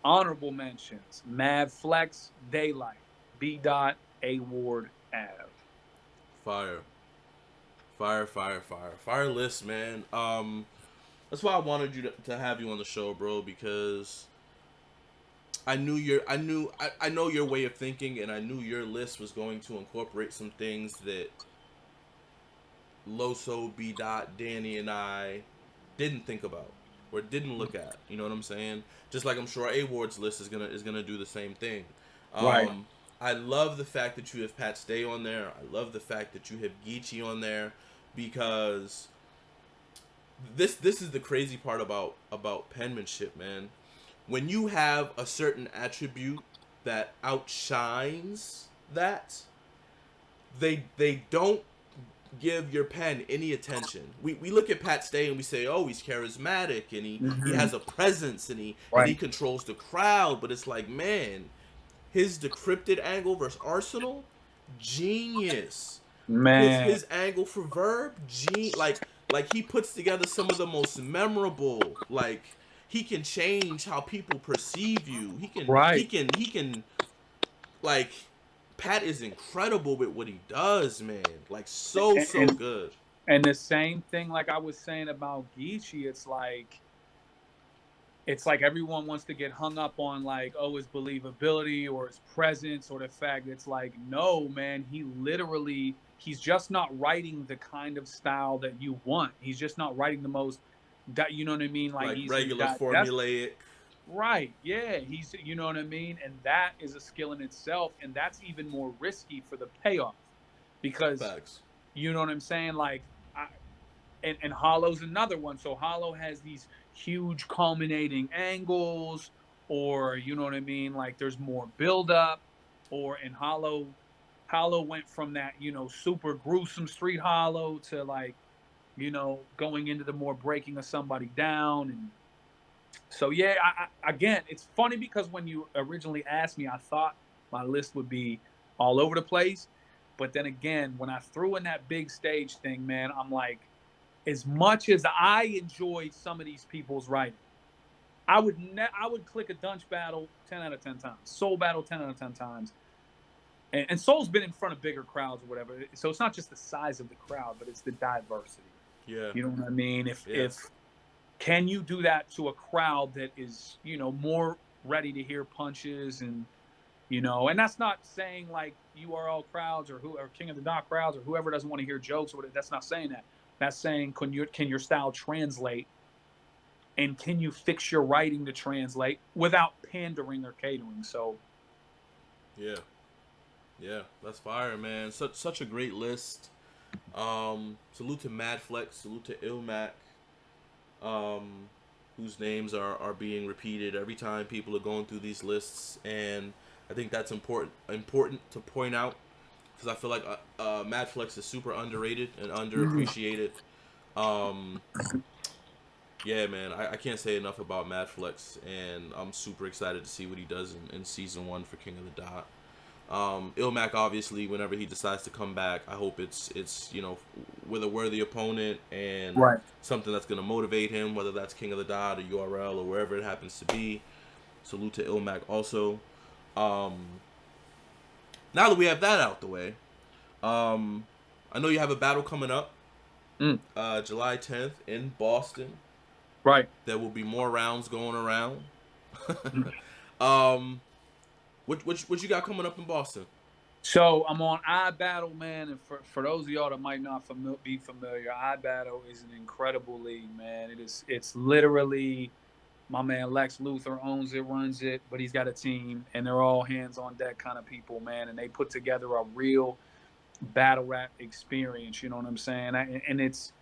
Honorable mentions: Mad Flex, Daylight, B. Dot, A Ward, Ave. Fire. Fire, fire, fire. Fire list, man. That's why I wanted you to have you on the show, bro, because I know your way of thinking, and I knew your list was going to incorporate some things that Loso, B. Dot, Danny, and I didn't think about or didn't look at. You know what I'm saying? Just like I'm sure A Ward's list is gonna do the same thing. Right. I love the fact that you have Pat Stay on there. I love the fact that you have Geechee on there because this is the crazy part about penmanship, man. When you have a certain attribute that outshines that, they don't give your pen any attention. We look at Pat Stay and we say, oh, he's charismatic and he Mm-hmm. has a presence and he Right. controls the crowd, but it's like, man, his decrypted angle versus Arsenal, genius. His Man. his angle for Verb, like he puts together some of the most memorable, like he can change how people perceive you. Right. He can like Pat is incredible with what he does, man. Like so And good. and the same thing, like I was saying about Geechee, it's like everyone wants to get hung up on like, oh, his believability or his presence or the fact that it's like, no, man, he's just not writing the kind of style that you want. He's just not writing the most that, you know what I mean? Like Like he's regular got that's formulaic. right. Yeah. You know what I mean? And that is a skill in itself. And that's even more risky for the payoff because Facts. you know what I'm saying? Like, and Hollow's another one. So Hollow has these huge culminating angles, or you know what I mean? Like there's more buildup, or in Hollow went from that, super gruesome street Hollow to like, going into the more breaking of somebody down. And so, yeah, again, it's funny because when you originally asked me, I thought my list would be all over the place. But then again, when I threw in that big stage thing, man, I'm like, as much as I enjoy some of these people's writing, I would click a Dunch battle 10 out of 10 times, Soul battle 10 out of 10 times. And Soul's been in front of bigger crowds or whatever. So it's not just the size of the crowd, but it's the diversity. Yeah. You know what I mean? Yeah. If can you do that to a crowd that is, more ready to hear punches and that's not saying like URL crowds or King of the Dot crowds or whoever doesn't want to hear jokes or whatever. That's not saying that. That's saying can your style translate and can you fix your writing to translate without pandering or catering? So Yeah. Yeah. That's fire, man. Such a great list. Salute to Mad Flex. Salute to Ilmac. Um, whose names are being repeated every time people are going through these lists, and I think that's important to point out because I feel like Mad Flex is super underrated and underappreciated. Um, yeah, man, I can't say enough about Mad Flex, and I'm super excited to see what he does in season 1 for King of the Dot. Ilmac, obviously, whenever he decides to come back, I hope it's with a worthy opponent and Right. something that's gonna motivate him, whether that's King of the Dot or URL or wherever it happens to be. Salute to Ilmac also. Um, Now that we have that out the way, I know you have a battle coming up, Mm. July 10th in Boston. Right. There will be more rounds going around. Mm. um, what you got coming up in Boston? So I'm on iBattle, man, and for those of y'all that might not be familiar, iBattle is an incredible league, man. It's literally my man Lex Luthor owns it, runs it, but he's got a team, and they're all hands on deck kind of people, man. And they put together a real battle rap experience. You know what I'm saying? And it's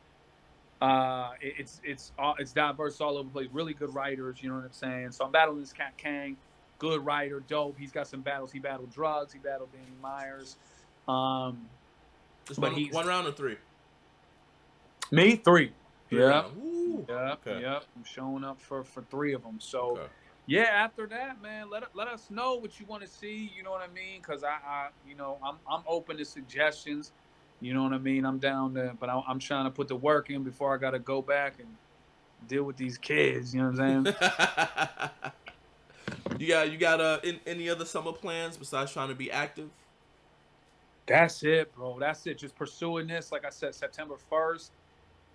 diverse all over the place. Really good writers. You know what I'm saying? So I'm battling this cat Kang, good writer, dope. He's got some battles. He battled Drugs. He battled Danny Myers. Um, Just but he's one round or three? me three. Three Yep. rounds. Woo. Yep. Okay. Yep. I'm showing up for three of them. So Okay. yeah, after that, man, let us know what you want to see. You know what I mean? Because I'm open to suggestions. You know what I mean? I'm down there, but I'm trying to put the work in before I got to go back and deal with these kids. You know what I'm saying? You got any other summer plans besides trying to be active? That's it, bro. That's it. Just pursuing this. Like I said, September 1st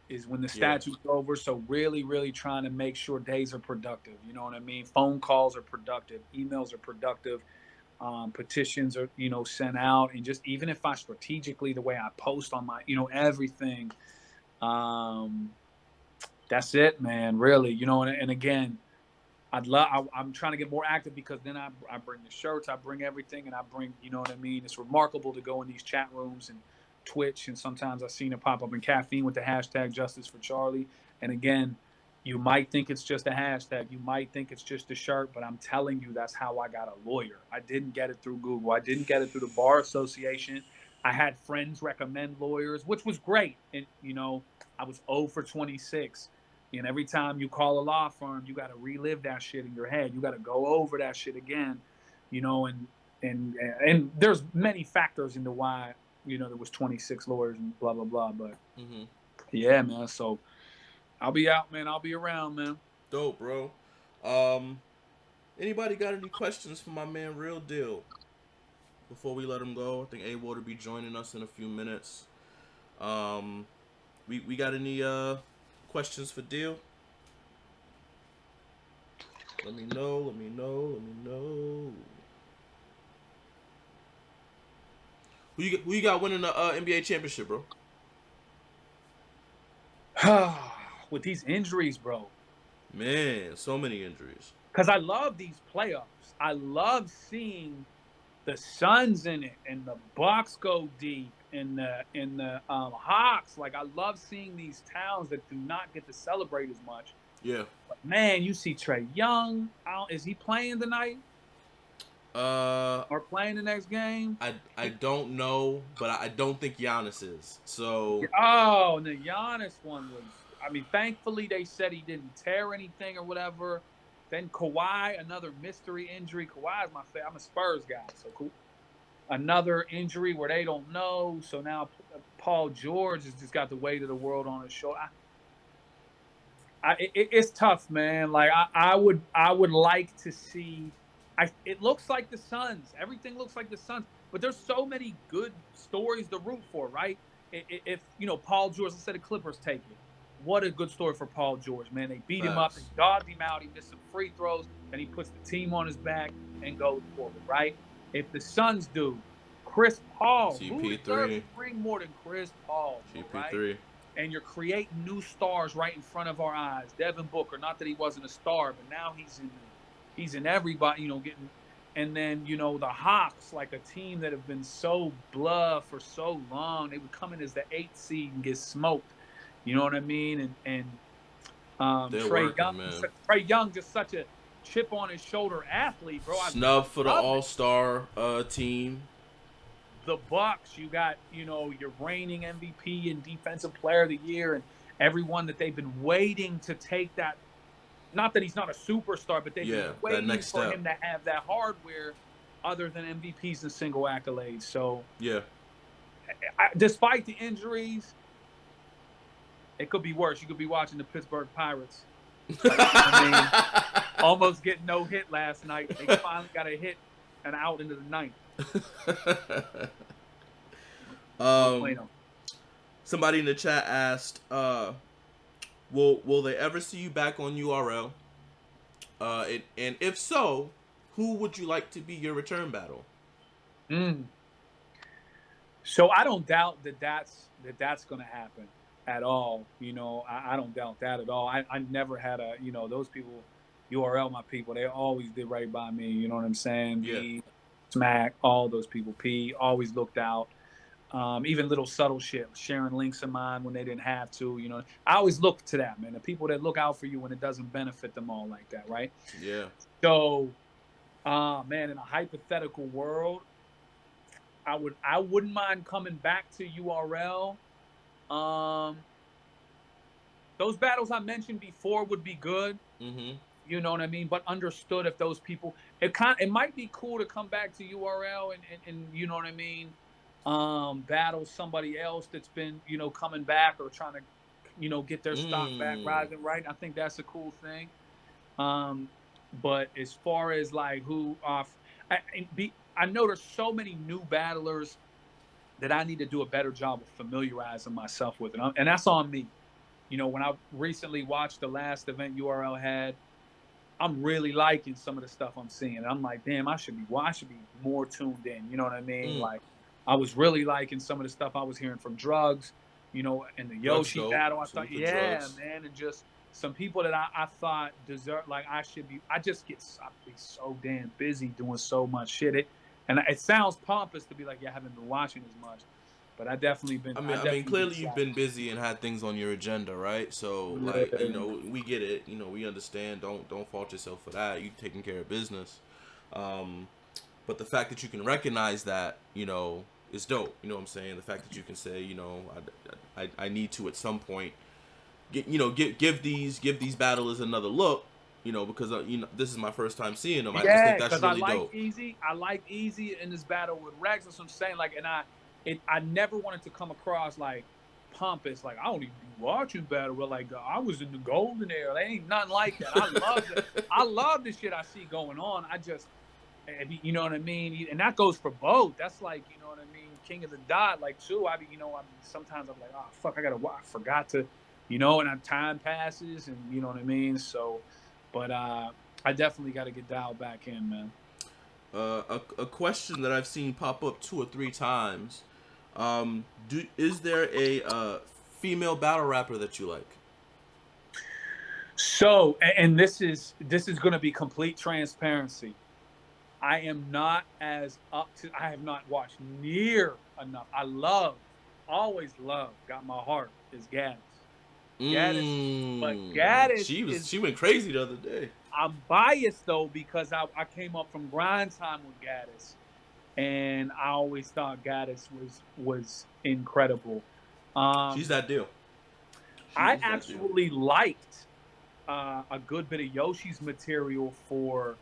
is when the Yeah. statute's over. So really, really trying to make sure days are productive. You know what I mean? Phone calls are productive. Emails are productive. Petitions are, sent out. And just even if I strategically, the way I post on my, everything, um, that's it, man. Really, and again, I'm trying to get more active because then I bring the shirts, I bring everything, and I bring, you know what I mean? It's remarkable to go in these chat rooms and Twitch, and sometimes I've seen it pop up in Caffeine with the hashtag Justice for Charlie. And again, you might think it's just a hashtag, you might think it's just a shirt, but I'm telling you, that's how I got a lawyer. I didn't get it through Google, I didn't get it through the Bar Association. I had friends recommend lawyers, which was great. And I was 0 for 26. And every time you call a law firm, you got to relive that shit in your head. You got to go over that shit again, and there's many factors into why, there was 26 lawyers and blah, blah, blah. But Mm-hmm. yeah, man. So I'll be out, man. I'll be around, man. Dope, bro. Um, Anybody got any questions for my man Real Deal before we let him go? I think A will be joining us in a few minutes. We got any questions for Deal? Let me know. Let me know. Who you got winning the NBA championship, bro? With these injuries, bro. Man, so many injuries. Because I love these playoffs. I love seeing the Suns in it and the Bucks go deep and the Hawks. Like, I love seeing these towns that do not get to celebrate as much. Yeah. But man, you see Trae Young. Is he playing tonight? Or playing the next game? I don't know, but I don't think Giannis is. So. Oh, and the Giannis one was. I mean, thankfully they said he didn't tear anything or whatever. Then Kawhi, another mystery injury. Kawhi is my favorite. I'm a Spurs guy, so cool. Another injury where they don't know. So now Paul George has just got the weight of the world on his shoulder. It's tough, man. Like I would like to see. It looks like the Suns. Everything looks like the Suns, but there's so many good stories to root for, right? If Paul George, let's say the Clippers take it. What a good story for Paul George, man. They beat him up, they dogged him out, he missed some free throws, then he puts the team on his back and goes forward, right? If the Suns do, Chris Paul, who deserves a ring more than Chris Paul, bro, right? CP3. And you're creating new stars right in front of our eyes. Devin Booker, not that he wasn't a star, but now he's in everybody, getting. And then the Hawks, like a team that have been so blah for so long, they would come in as the 8th seed and get smoked. You know what I mean? And They're Trey Young, working, man. Trey Young, just such a chip on his shoulder athlete, bro. I Snub for the love it. All-Star team. The Bucks, you got, your reigning MVP and Defensive Player of the Year, and everyone that they've been waiting to take that. Not that he's not a superstar, but they've been Yeah, that waiting next for step. him to have that hardware other than MVPs and single accolades. So, Yeah. despite the injuries, it could be worse. You could be watching the Pittsburgh Pirates. Almost getting no hit last night. They finally got a hit and out into the ninth. No bueno. Somebody in the chat asked, will they ever see you back on URL? And if so, who would you like to be your return battle? So I don't doubt that's going to happen at all. I don't doubt that at all. I never had those people, URL, my people, they always did right by me. You know what I'm saying? Yeah. B, Smack, all those people. P, always looked out. Even little subtle shit, sharing links of mine when they didn't have to. I always look to that, man. The people that look out for you when it doesn't benefit them all like that, right? Yeah. So, man, in a hypothetical world, I wouldn't mind coming back to URL. Those battles I mentioned before would be good. Mm-hmm. You know what I mean? But understood if those people, it might be cool to come back to URL and you know what I mean, battle somebody else that's been, coming back or trying to, get their stock back rising, right? I think that's a cool thing. But as far as like who I know there's so many new battlers that I need to do a better job of familiarizing myself with, and that's on me. When I recently watched the last event URL had, I'm really liking some of the stuff I'm seeing. And I'm like, damn, I should be more tuned in. You know what I mean? Like, I was really liking some of the stuff I was hearing from Drugs, and the Yoshi battle. I thought, yeah, Drugs, man, and just some people that I thought deserve, like I be so damn busy doing so much shit. And it sounds pompous to be like, yeah, I haven't been watching as much. But I definitely been. I mean, clearly you've been busy and had things on your agenda, right? So, like, we get it. We understand. Don't fault yourself for that. You taking care of business. But the fact that you can recognize that, is dope. You know what I'm saying? The fact that you can say, I need to at some point, give these battlers another look. Because this is my first time seeing them. I just think that's really dope. I like Easy in this battle with Rex. That's what I'm saying. Like, and I never wanted to come across like pompous, like I don't even be watching battle, but like I was in the golden era. There ain't nothing like that. I love it. I love the shit I see going on. You know what I mean? And that goes for both. That's like, you know what I mean? King of the Dot, like too. Sometimes I'm like, oh fuck, I forgot to, and time passes, and you know what I mean? So, but I definitely got to get dialed back in, man. A question that I've seen pop up 2 or 3 times. Is there a female battle rapper that you like? So, and this is going to be complete transparency. I am not as up to. I have not watched near enough. Always loved, got my heart is Gaddis. But Gaddis she went crazy the other day. I'm biased though because I came up from grind time with Gaddis. And I always thought Gaddis was incredible. She's that deal. I actually liked a good bit of Yoshi's material for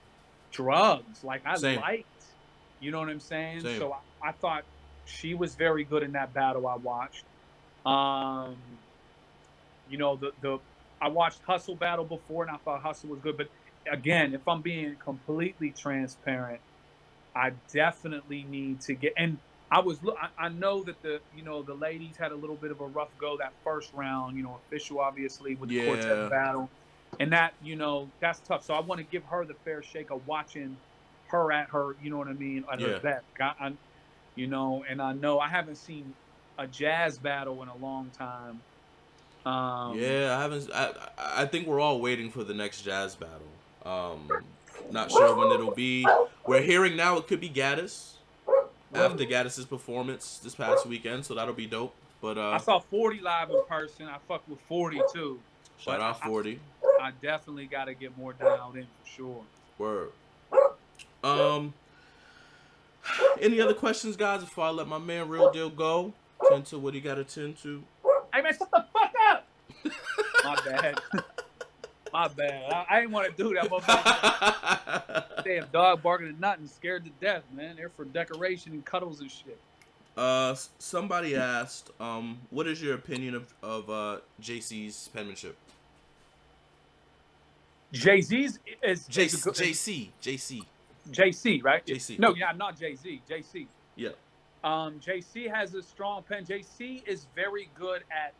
Drugs. Like I liked, you know what I'm saying? Same. So I thought she was very good in that battle I watched. I watched Hustle battle before and I thought Hustle was good. But again, if I'm being completely transparent, I definitely need to get, and I know that the ladies had a little bit of a rough go that first round, official obviously with the Quartet battle, and that, that's tough. So I want to give her the fair shake of watching her at her, you know what I mean, at her best. And I know I haven't seen a jazz battle in a long time. I haven't. I think we're all waiting for the next jazz battle. Not sure when it'll be. We're hearing now it could be Gaddis after Gaddis's performance this past weekend, so that'll be dope. But I saw 40 live in person. I fucked with 40 too. Shout out 40. I definitely got to get more dialed in for sure. Word. Any other questions, guys, before I let my man Real Deal go? Tend to what he got to tend to. Hey, man, shut the fuck up! My bad. My bad. I didn't want to do that, motherfucker. Damn, dog barking at nothing, scared to death, man. They're for decoration and cuddles and shit. Somebody asked, what is your opinion of JC's penmanship? Jay-Z's is JC, JC, right? JC. No, yeah, not Jay-Z. JC. Yeah. JC has a strong pen. JC is very good at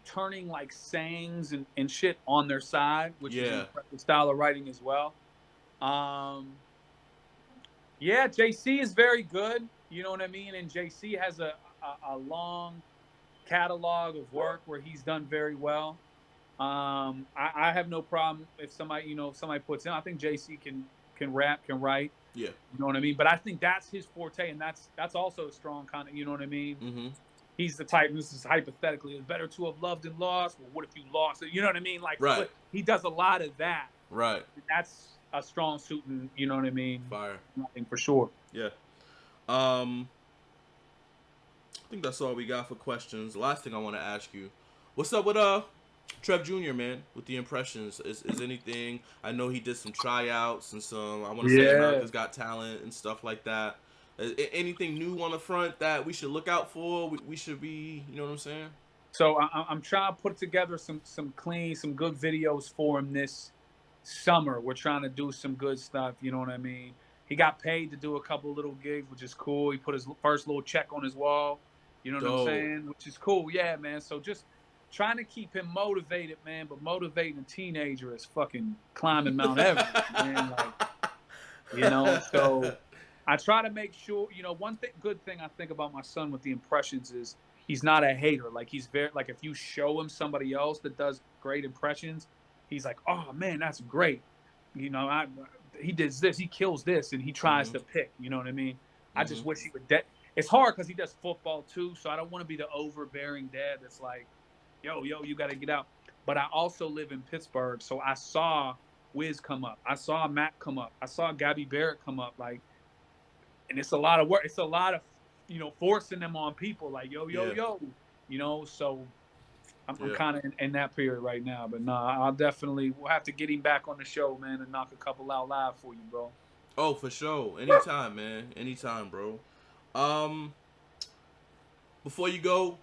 turning like sayings and shit on their side, which is an impressive style of writing as well. Yeah, JC is very good. You know what I mean? And JC has a long catalog of work where he's done very well. I have no problem if somebody, if somebody puts in. I think JC can rap, can write. Yeah. You know what I mean? But I think that's his forte, and that's also a strong kind of, you know what I mean? Mm-hmm. He's the type, this is hypothetically, it's better to have loved and lost. Well, what if you lost it? You know what I mean? Like, right. He does a lot of that. Right. That's a strong suit, and you know what I mean? Fire. I think for sure. Yeah. I think that's all we got for questions. The last thing I want to ask you, what's up with Trev Jr., man, with the impressions? Is anything? I know he did some tryouts and some, I want to say America's Got Talent and stuff like that. Anything new on the front that we should look out for? We should be, you know what I'm saying? So I'm trying to put together some good videos for him this summer. We're trying to do some good stuff, you know what I mean? He got paid to do a couple little gigs, which is cool. He put his first little check on his wall, you know what I'm saying? Which is cool, yeah, man. So just trying to keep him motivated, man, but motivating a teenager is fucking climbing Mount Everest, man. Like, so I try to make sure, one good thing I think about my son with the impressions is he's not a hater. Like, he's very, like, if you show him somebody else that does great impressions, he's like, oh, man, that's great. He does this, he kills this, and he tries to pick, you know what I mean? I just wish he would. It's hard because he does football too, so I don't want to be the overbearing dad that's like, yo, you got to get out. But I also live in Pittsburgh, so I saw Wiz come up. I saw Matt come up. I saw Gabby Barrett come up. Like, and it's a lot of work. It's a lot of, forcing them on people. Like, yo. So I'm kind of in that period right now. But we'll have to get him back on the show, man, and knock a couple out live for you, bro. Oh, for sure. Anytime, man. Anytime, bro. Before you go,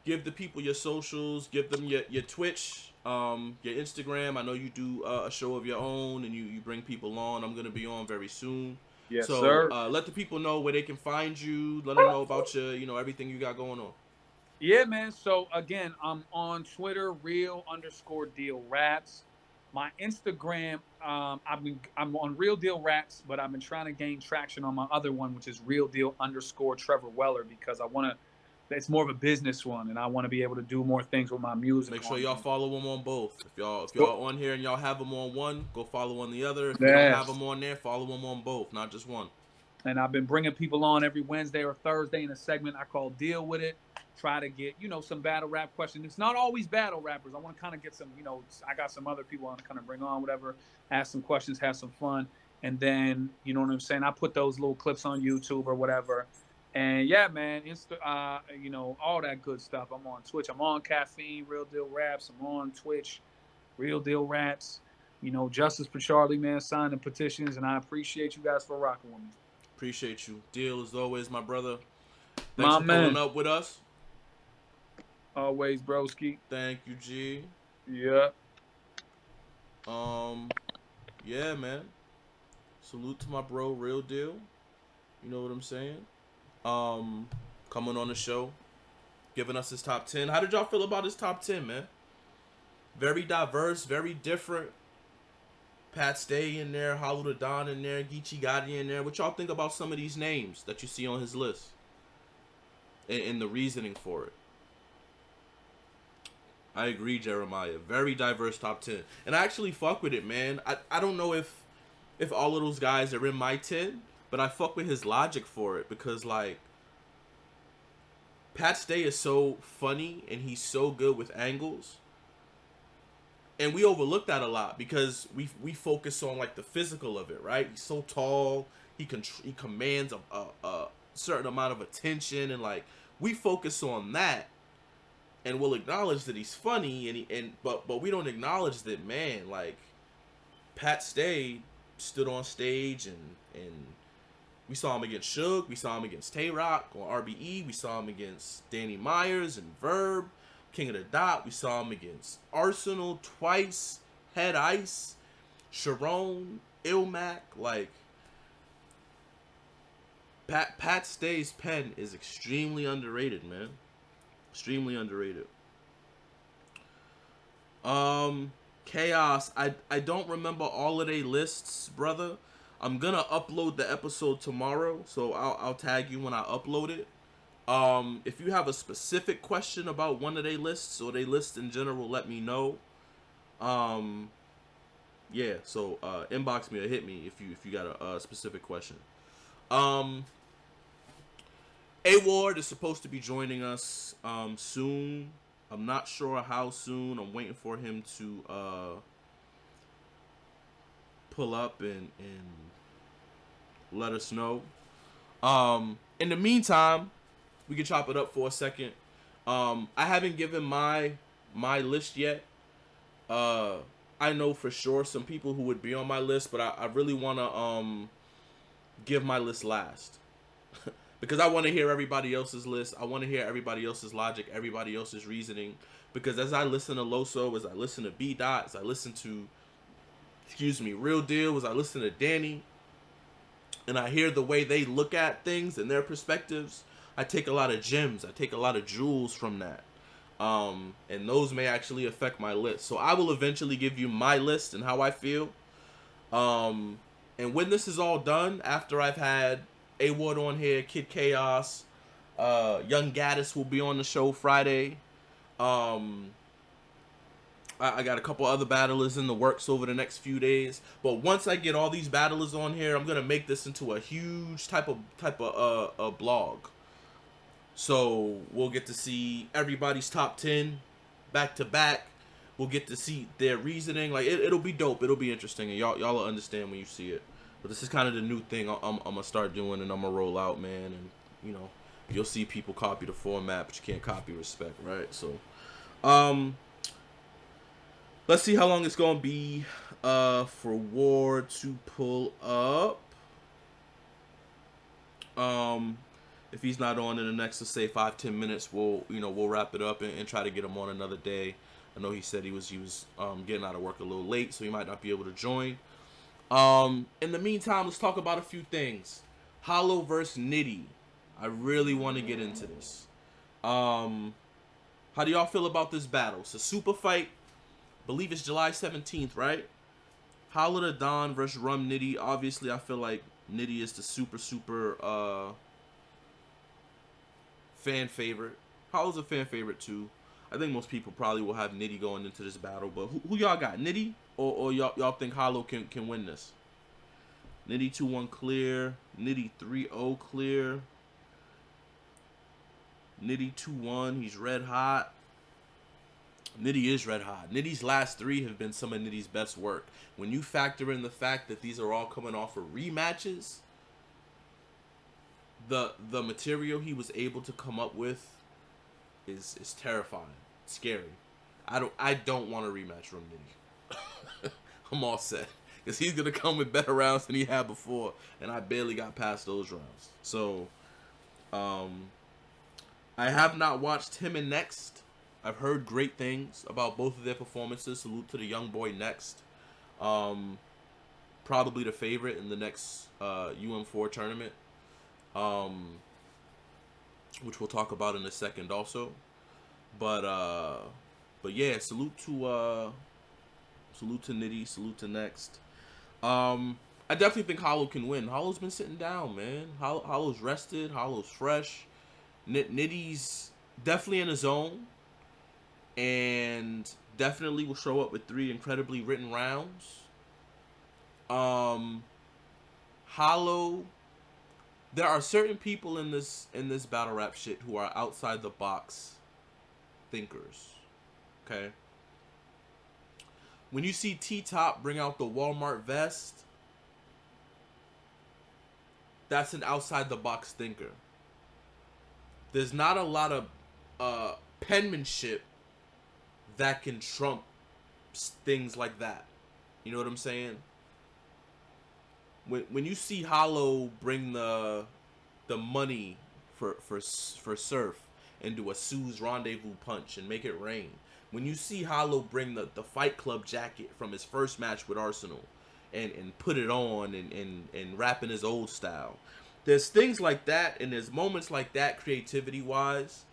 give the people your socials. Give them your Twitch, your Instagram. I know you do a show of your own, and you bring people on. I'm going to be on very soon. Yes, so, sir. Let the people know where they can find you. Let them know about your, everything you got going on. Yeah, man. So, again, I'm on Twitter, real_deal raps. My Instagram, I'm on Real Deal Raps, but I've been trying to gain traction on my other one, which is real_Trevor Weller, because I want to. It's more of a business one, and I want to be able to do more things with my music. Make sure y'all follow them on both. If y'all on here and y'all have them on one, go follow on the other. If you don't have them on there, follow them on both, not just one. And I've been bringing people on every Wednesday or Thursday in a segment I call Deal With It. Try to get, some battle rap questions. It's not always battle rappers. I want to kind of get some, I got some other people I want to kind of bring on, whatever, ask some questions, have some fun. And then, you know what I'm saying? I put those little clips on YouTube or whatever. And yeah, man, all that good stuff. I'm on Twitch. I'm on Caffeine, Real Deal Raps. I'm on Twitch, Real Deal Raps. Justice for Charlie, man, signing petitions. And I appreciate you guys for rocking with me. Appreciate you. Deal as always, my brother. Thanks for pulling up with us. Always, broski. Thank you, G. Yeah. Yeah, man. Salute to my bro, Real Deal. You know what I'm saying? Coming on the show, giving us his top 10. How did y'all feel about his top 10, man? Very diverse, very different. Pat Stay in there, Hollow the Don in there, Geechee Gotti in there. What y'all think about some of these names that you see on his list? And the reasoning for it? I agree, Jeremiah. Very diverse top 10. And I actually fuck with it, man. I don't know if all of those guys are in my 10, but I fuck with his logic for it because, like, Pat Stay is so funny and he's so good with angles. and we overlook that a lot because we focus on like the physical of it, right? He's so tall, he commands a certain amount of attention, and like we focus on that, and we'll acknowledge that he's funny, but we don't acknowledge that, man, like Pat Stay stood on stage and we saw him against Suge, we saw him against Tay Rock on RBE, we saw him against Danny Myers and Verb, King of the Dot, we saw him against Arsenal twice, Head Ice, Sharon, Ilmac, like Pat Stay's pen is extremely underrated, man. Extremely underrated. Chaos. I don't remember all of their lists, brother. I'm gonna upload the episode tomorrow, so I'll tag you when I upload it. If you have a specific question about one of their lists or they list in general, let me know. Yeah. So inbox me or hit me if you got a specific question. A Ward is supposed to be joining us soon. I'm not sure how soon. I'm waiting for him to pull up and let us know. In the meantime, we can chop it up for a second. I haven't given my list yet. I know for sure some people who would be on my list, but I really want to give my list last. Because I want to hear everybody else's list. I want to hear everybody else's logic, everybody else's reasoning. Because as I listen to Loso, as I listen to B Dot, as I listen to, Real Deal, as I listen to Danny, and I hear the way they look at things and their perspectives, I take a lot of gems. I take a lot of jewels from that. And those may actually affect my list. So I will eventually give you my list and how I feel. And when this is all done, after I've had A Ward on here, Kid Chaos, Young Gaddis will be on the show Friday. I got a couple other battlers in the works over the next few days. But once I get all these battlers on here, I'm gonna make this into a huge type of blog. So we'll get to see everybody's top 10 back to back. We'll get to see their reasoning. Like it'll be dope. It'll be interesting, and y'all will understand when you see it. But this is kind of the new thing I'm gonna start doing, and I'm gonna roll out, man. And you'll see people copy the format, but you can't copy respect, right? So, let's see how long it's gonna be for Ward to pull up. If he's not on in the next, let's say 5-10 minutes, we'll wrap it up and try to get him on another day. I know he said he was getting out of work a little late, so he might not be able to join. In the meantime, let's talk about a few things. Hollow versus Nitty. I really want to get into this. How do y'all feel about this battle? It's a super fight. I believe it's July 17th, right? Hollow the Don versus Rum Nitty. Obviously, I feel like Nitty is the super fan favorite. Hollow's a fan favorite too. I think most people probably will have Nitty going into this battle, but who y'all got? Nitty or y'all think Hollow can win this? Nitty 2-1 clear. Nitty 3-0 clear. Nitty 2-1. He's red hot. Nitty is red hot. Nitty's last 3 have been some of Nitty's best work. When you factor in the fact that these are all coming off of rematches, the material he was able to come up with is terrifying, scary. I don't want to rematch from Nitty. I'm all set because he's gonna come with better rounds than he had before, and I barely got past those rounds. So, I have not watched him in Next. I've heard great things about both of their performances. Salute to the young boy Next. Probably the favorite in the next UM4 tournament. Which we'll talk about in a second also. But yeah, salute to Nitty, salute to Next. I definitely think Hollow can win. Hollow's been sitting down, man. Hollow's rested, Hollow's fresh. Nitty's definitely in his zone. And definitely will show up with 3 incredibly written rounds. Hollow, there are certain people in this battle rap shit who are outside the box thinkers. Okay? when you see T-Top bring out the Walmart vest, that's an outside the box thinker. There's not a lot of penmanship that can trump things like that. You know what I'm saying? When you see Hollow bring the money for Surf and do a Sue's rendezvous punch and make it rain. When you see Hollow bring the Fight Club jacket from his first match with Arsenal and put it on and rap in his old style. There's things like that and there's moments like that creativity wise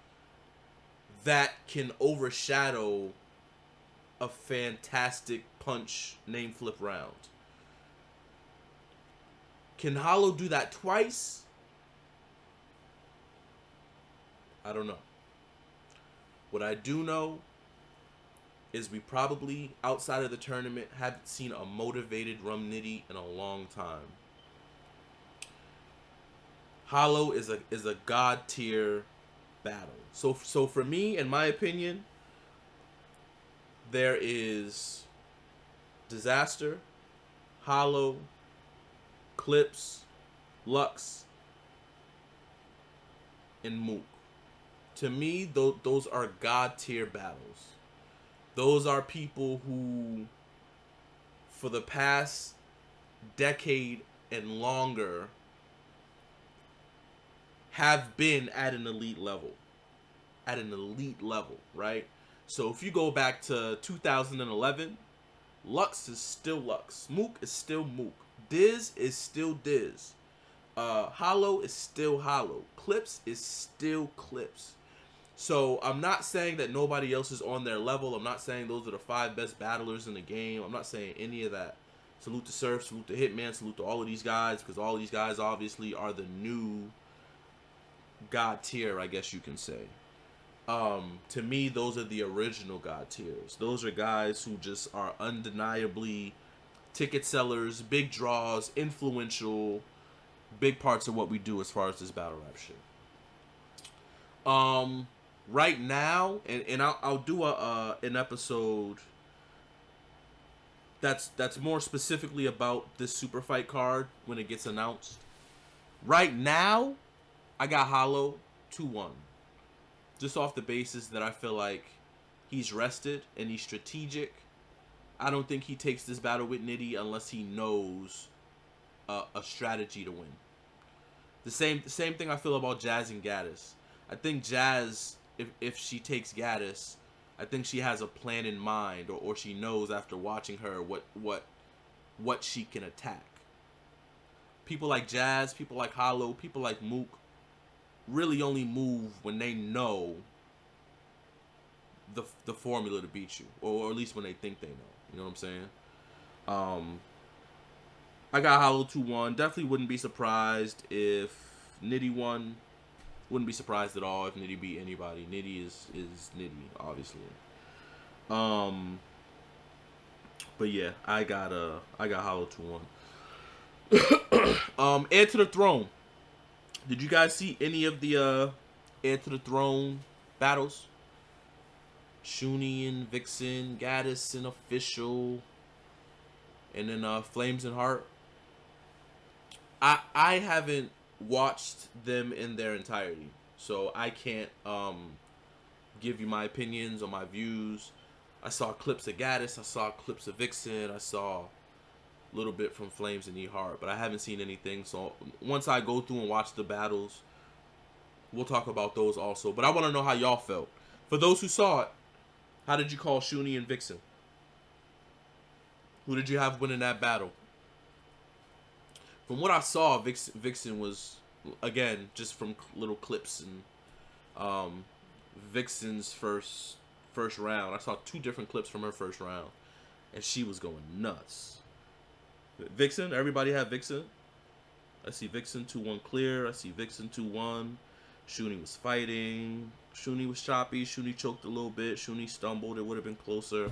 that can overshadow a fantastic punch name flip round. Can Hollow do that twice? I don't know. What I do know is we probably, outside of the tournament, haven't seen a motivated Rum Nitty in a long time. Hollow is a god tier battle. So for me, in my opinion, there is Disaster, Hollow, Clips, Lux, and Mook. To me, those are god tier battles. Those are people who, for the past decade and longer, have been at an elite level. At an elite level, right? So if you go back to 2011, Lux is still Lux. Mook is still Mook. Diz is still Diz. Hollow is still Hollow. Clips is still Clips. So I'm not saying that nobody else is on their level. I'm not saying those are the 5 best battlers in the game. I'm not saying any of that. Salute to Surf, salute to Hitman, salute to all of these guys, because all of these guys obviously are the new god tier, I guess you can say. To me, those are the original god tiers. Those are guys who just are undeniably ticket sellers, big draws, influential, big parts of what we do as far as this battle rap shit. Right now, and I'll do an episode that's more specifically about this super fight card when it gets announced. Right now, I got Hollow 2-1. Just off the basis that I feel like he's rested and he's strategic. I don't think he takes this battle with Nitty unless he knows a strategy to win. The same thing I feel about Jazz and Gaddis. I think Jazz, if she takes Gaddis, I think she has a plan in mind, or she knows after watching her what she can attack. People like Jazz, people like Hollow, people like Mook really only move when they know the formula to beat you, or at least when they think they know. You know what I'm saying? I got Hollow 2-1. Definitely wouldn't be surprised if Nitty won. Wouldn't be surprised at all if Nitty beat anybody. Nitty is Nitty, obviously. But yeah, I got Hollow 2-1. Heir to the Throne. Did you guys see any of the Heir to the Throne battles? Shuni and Vixen, Gaddis and Official, and then Flames and Heart. I haven't watched them in their entirety, so I can't give you my opinions or my views. I saw clips of Gaddis, I saw clips of Vixen, I saw a little bit from Flames and E-Heart, but I haven't seen anything. So once I go through and watch the battles, we'll talk about those also. But I want to know how y'all felt. For those who saw it, how did you call Shuni and Vixen? Who did you have winning that battle? From what I saw, Vixen was, again, just from little clips and Vixen's first round. I saw 2 different clips from her first round, and she was going nuts. Vixen, everybody have Vixen? I see Vixen 2-1 clear. I see Vixen 2-1. Shuni was fighting. Shuni was choppy. Shuni choked a little bit. Shuni stumbled. It would have been closer.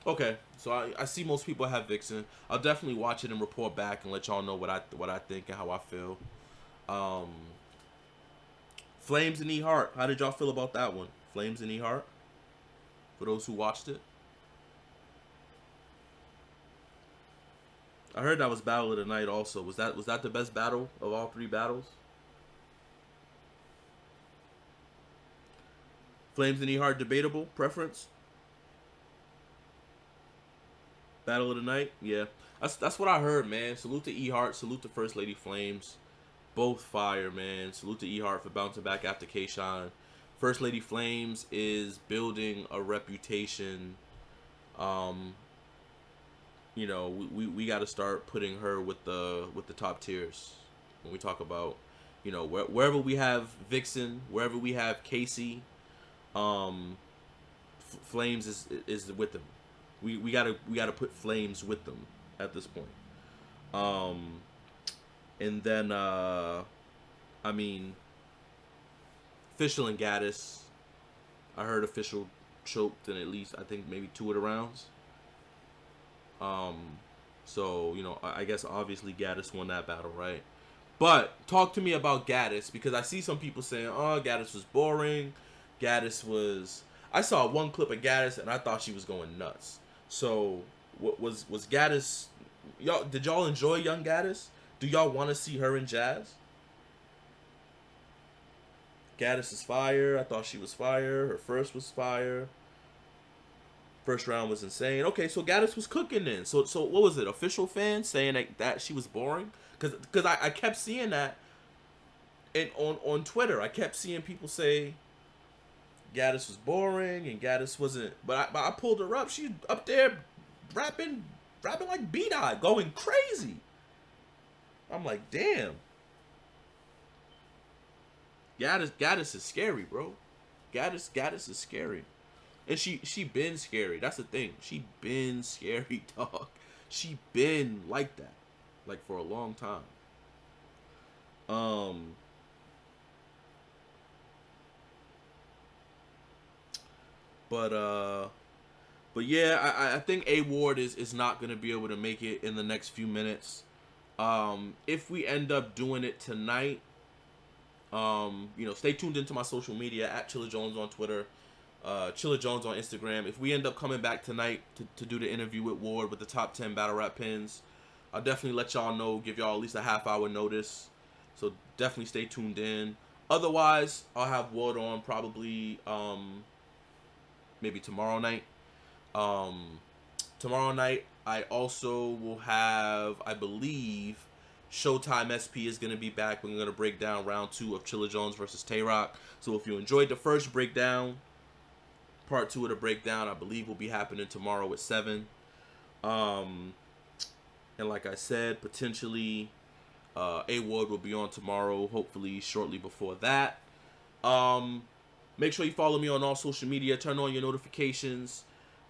Okay, so I see most people have Vixen. I'll definitely watch it and report back and let y'all know what I think and how I feel. Flames and E-Heart. How did y'all feel about that one? Flames and E-Heart? For those who watched it. I heard that was battle of the night. Also, was that the best battle of all three battles? Flames and E Hart debatable preference. Battle of the night. Yeah, that's what I heard, man. Salute to E Hart. Salute to First Lady Flames. Both fire, man. Salute to E Hart for bouncing back after K-Shine. First Lady Flames is building a reputation. Um, we got to start putting her with the top tiers when we talk about, wherever we have Vixen, wherever we have Casey, um, Flames is with them. We gotta put Flames with them at this point. Um, and then I mean, Official and Gaddis. I heard Official choked in at least, I think, maybe 2 of the rounds. Um, so I guess obviously Gaddis won that battle, right? But talk to me about Gaddis, because I see some people saying, "Oh, Gaddis was boring. Gaddis was." I saw one clip of Gaddis and I thought she was going nuts. So, what was Gaddis? Y'all, did y'all enjoy Young Gaddis? Do y'all want to see her in Jazz? Gaddis is fire. I thought she was fire. Her first was fire. First round was insane. Okay, so Gaddis was cooking then. So what was it? Official fans saying that she was boring? Because I kept seeing that, and on Twitter I kept seeing people say Gaddis was boring and Gaddis wasn't. But I pulled her up. She's up there rapping like B-Dot, going crazy. I'm like, damn. Gaddis is scary, bro. Gaddis is scary. And she been scary. That's the thing. She been scary, dog. She been like that, like for a long time. Um, but yeah, I think A Ward is not gonna be able to make it in the next few minutes. If we end up doing it tonight, stay tuned into my social media at Chilla Jones on Twitter. Chilla Jones on Instagram. If we end up coming back tonight to do the interview with Ward with the top 10 battle rap pins, I'll definitely let y'all know, give y'all at least a half-hour notice. So definitely stay tuned in. Otherwise, I'll have Ward on probably maybe tomorrow night. Tomorrow night, I also will have, I believe, Showtime SP is going to be back. We're going to break down round 2 of Chilla Jones versus Tay-Rock. So if you enjoyed the first breakdown, part 2 of the breakdown, I believe, will be happening tomorrow at 7. And like I said, potentially A Ward will be on tomorrow, hopefully shortly before that. Make sure you follow me on all social media. Turn on your notifications.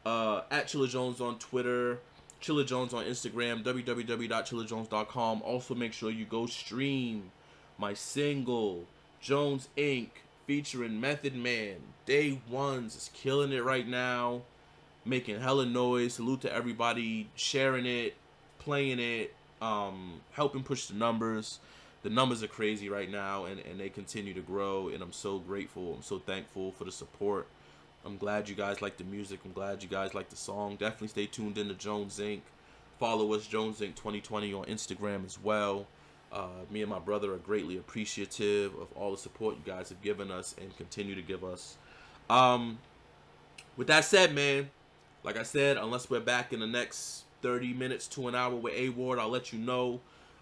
At Chilla Jones on Twitter, Chilla Jones on Instagram, www.chillajones.com. Also, make sure you go stream my single, Jones Inc., featuring Method Man. Day Ones is killing it right now, making hella noise. Salute to everybody sharing it, playing it, helping push the numbers. The numbers are crazy right now, and they continue to grow, and I'm so grateful. I'm so thankful for the support. I'm glad you guys like the music. I'm glad you guys like the song. Definitely stay tuned in to Jones Inc. Follow us, Jones Inc. 2020 on Instagram as well. Me and my brother are greatly appreciative of all the support you guys have given us and continue to give us. With that said, man, like I said, unless we're back in the next 30 minutes to an hour with A Ward, I'll let you know.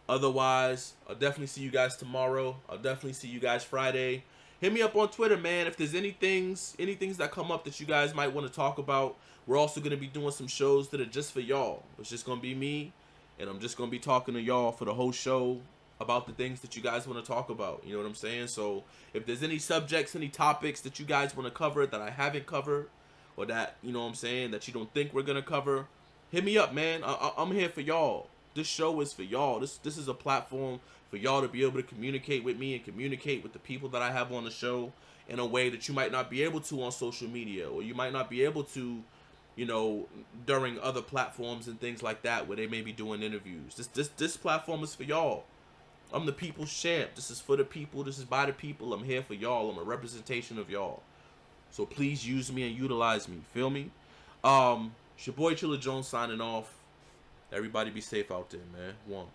Otherwise, I'll definitely see you guys tomorrow. I'll definitely see you guys Friday. Hit me up on Twitter, man, if there's any things that come up that you guys might want to talk about. We're also going to be doing some shows that are just for y'all. It's just going to be me, and I'm just going to be talking to y'all for the whole show about the things that you guys want to talk about. You know what I'm saying? So if there's any subjects, any topics that you guys want to cover that I haven't covered, or that, you know what I'm saying, that you don't think we're going to cover, hit me up, man. I'm here for y'all. This show is for y'all. This is a platform for y'all to be able to communicate with me and communicate with the people that I have on the show in a way that you might not be able to on social media, or you might not be able to, during other platforms and things like that where they may be doing interviews. This platform is for y'all. I'm the people's champ. This is for the people. This is by the people. I'm here for y'all. I'm a representation of y'all. So please use me and utilize me. Feel me? It's your boy Chilla Jones signing off. Everybody be safe out there, man. One.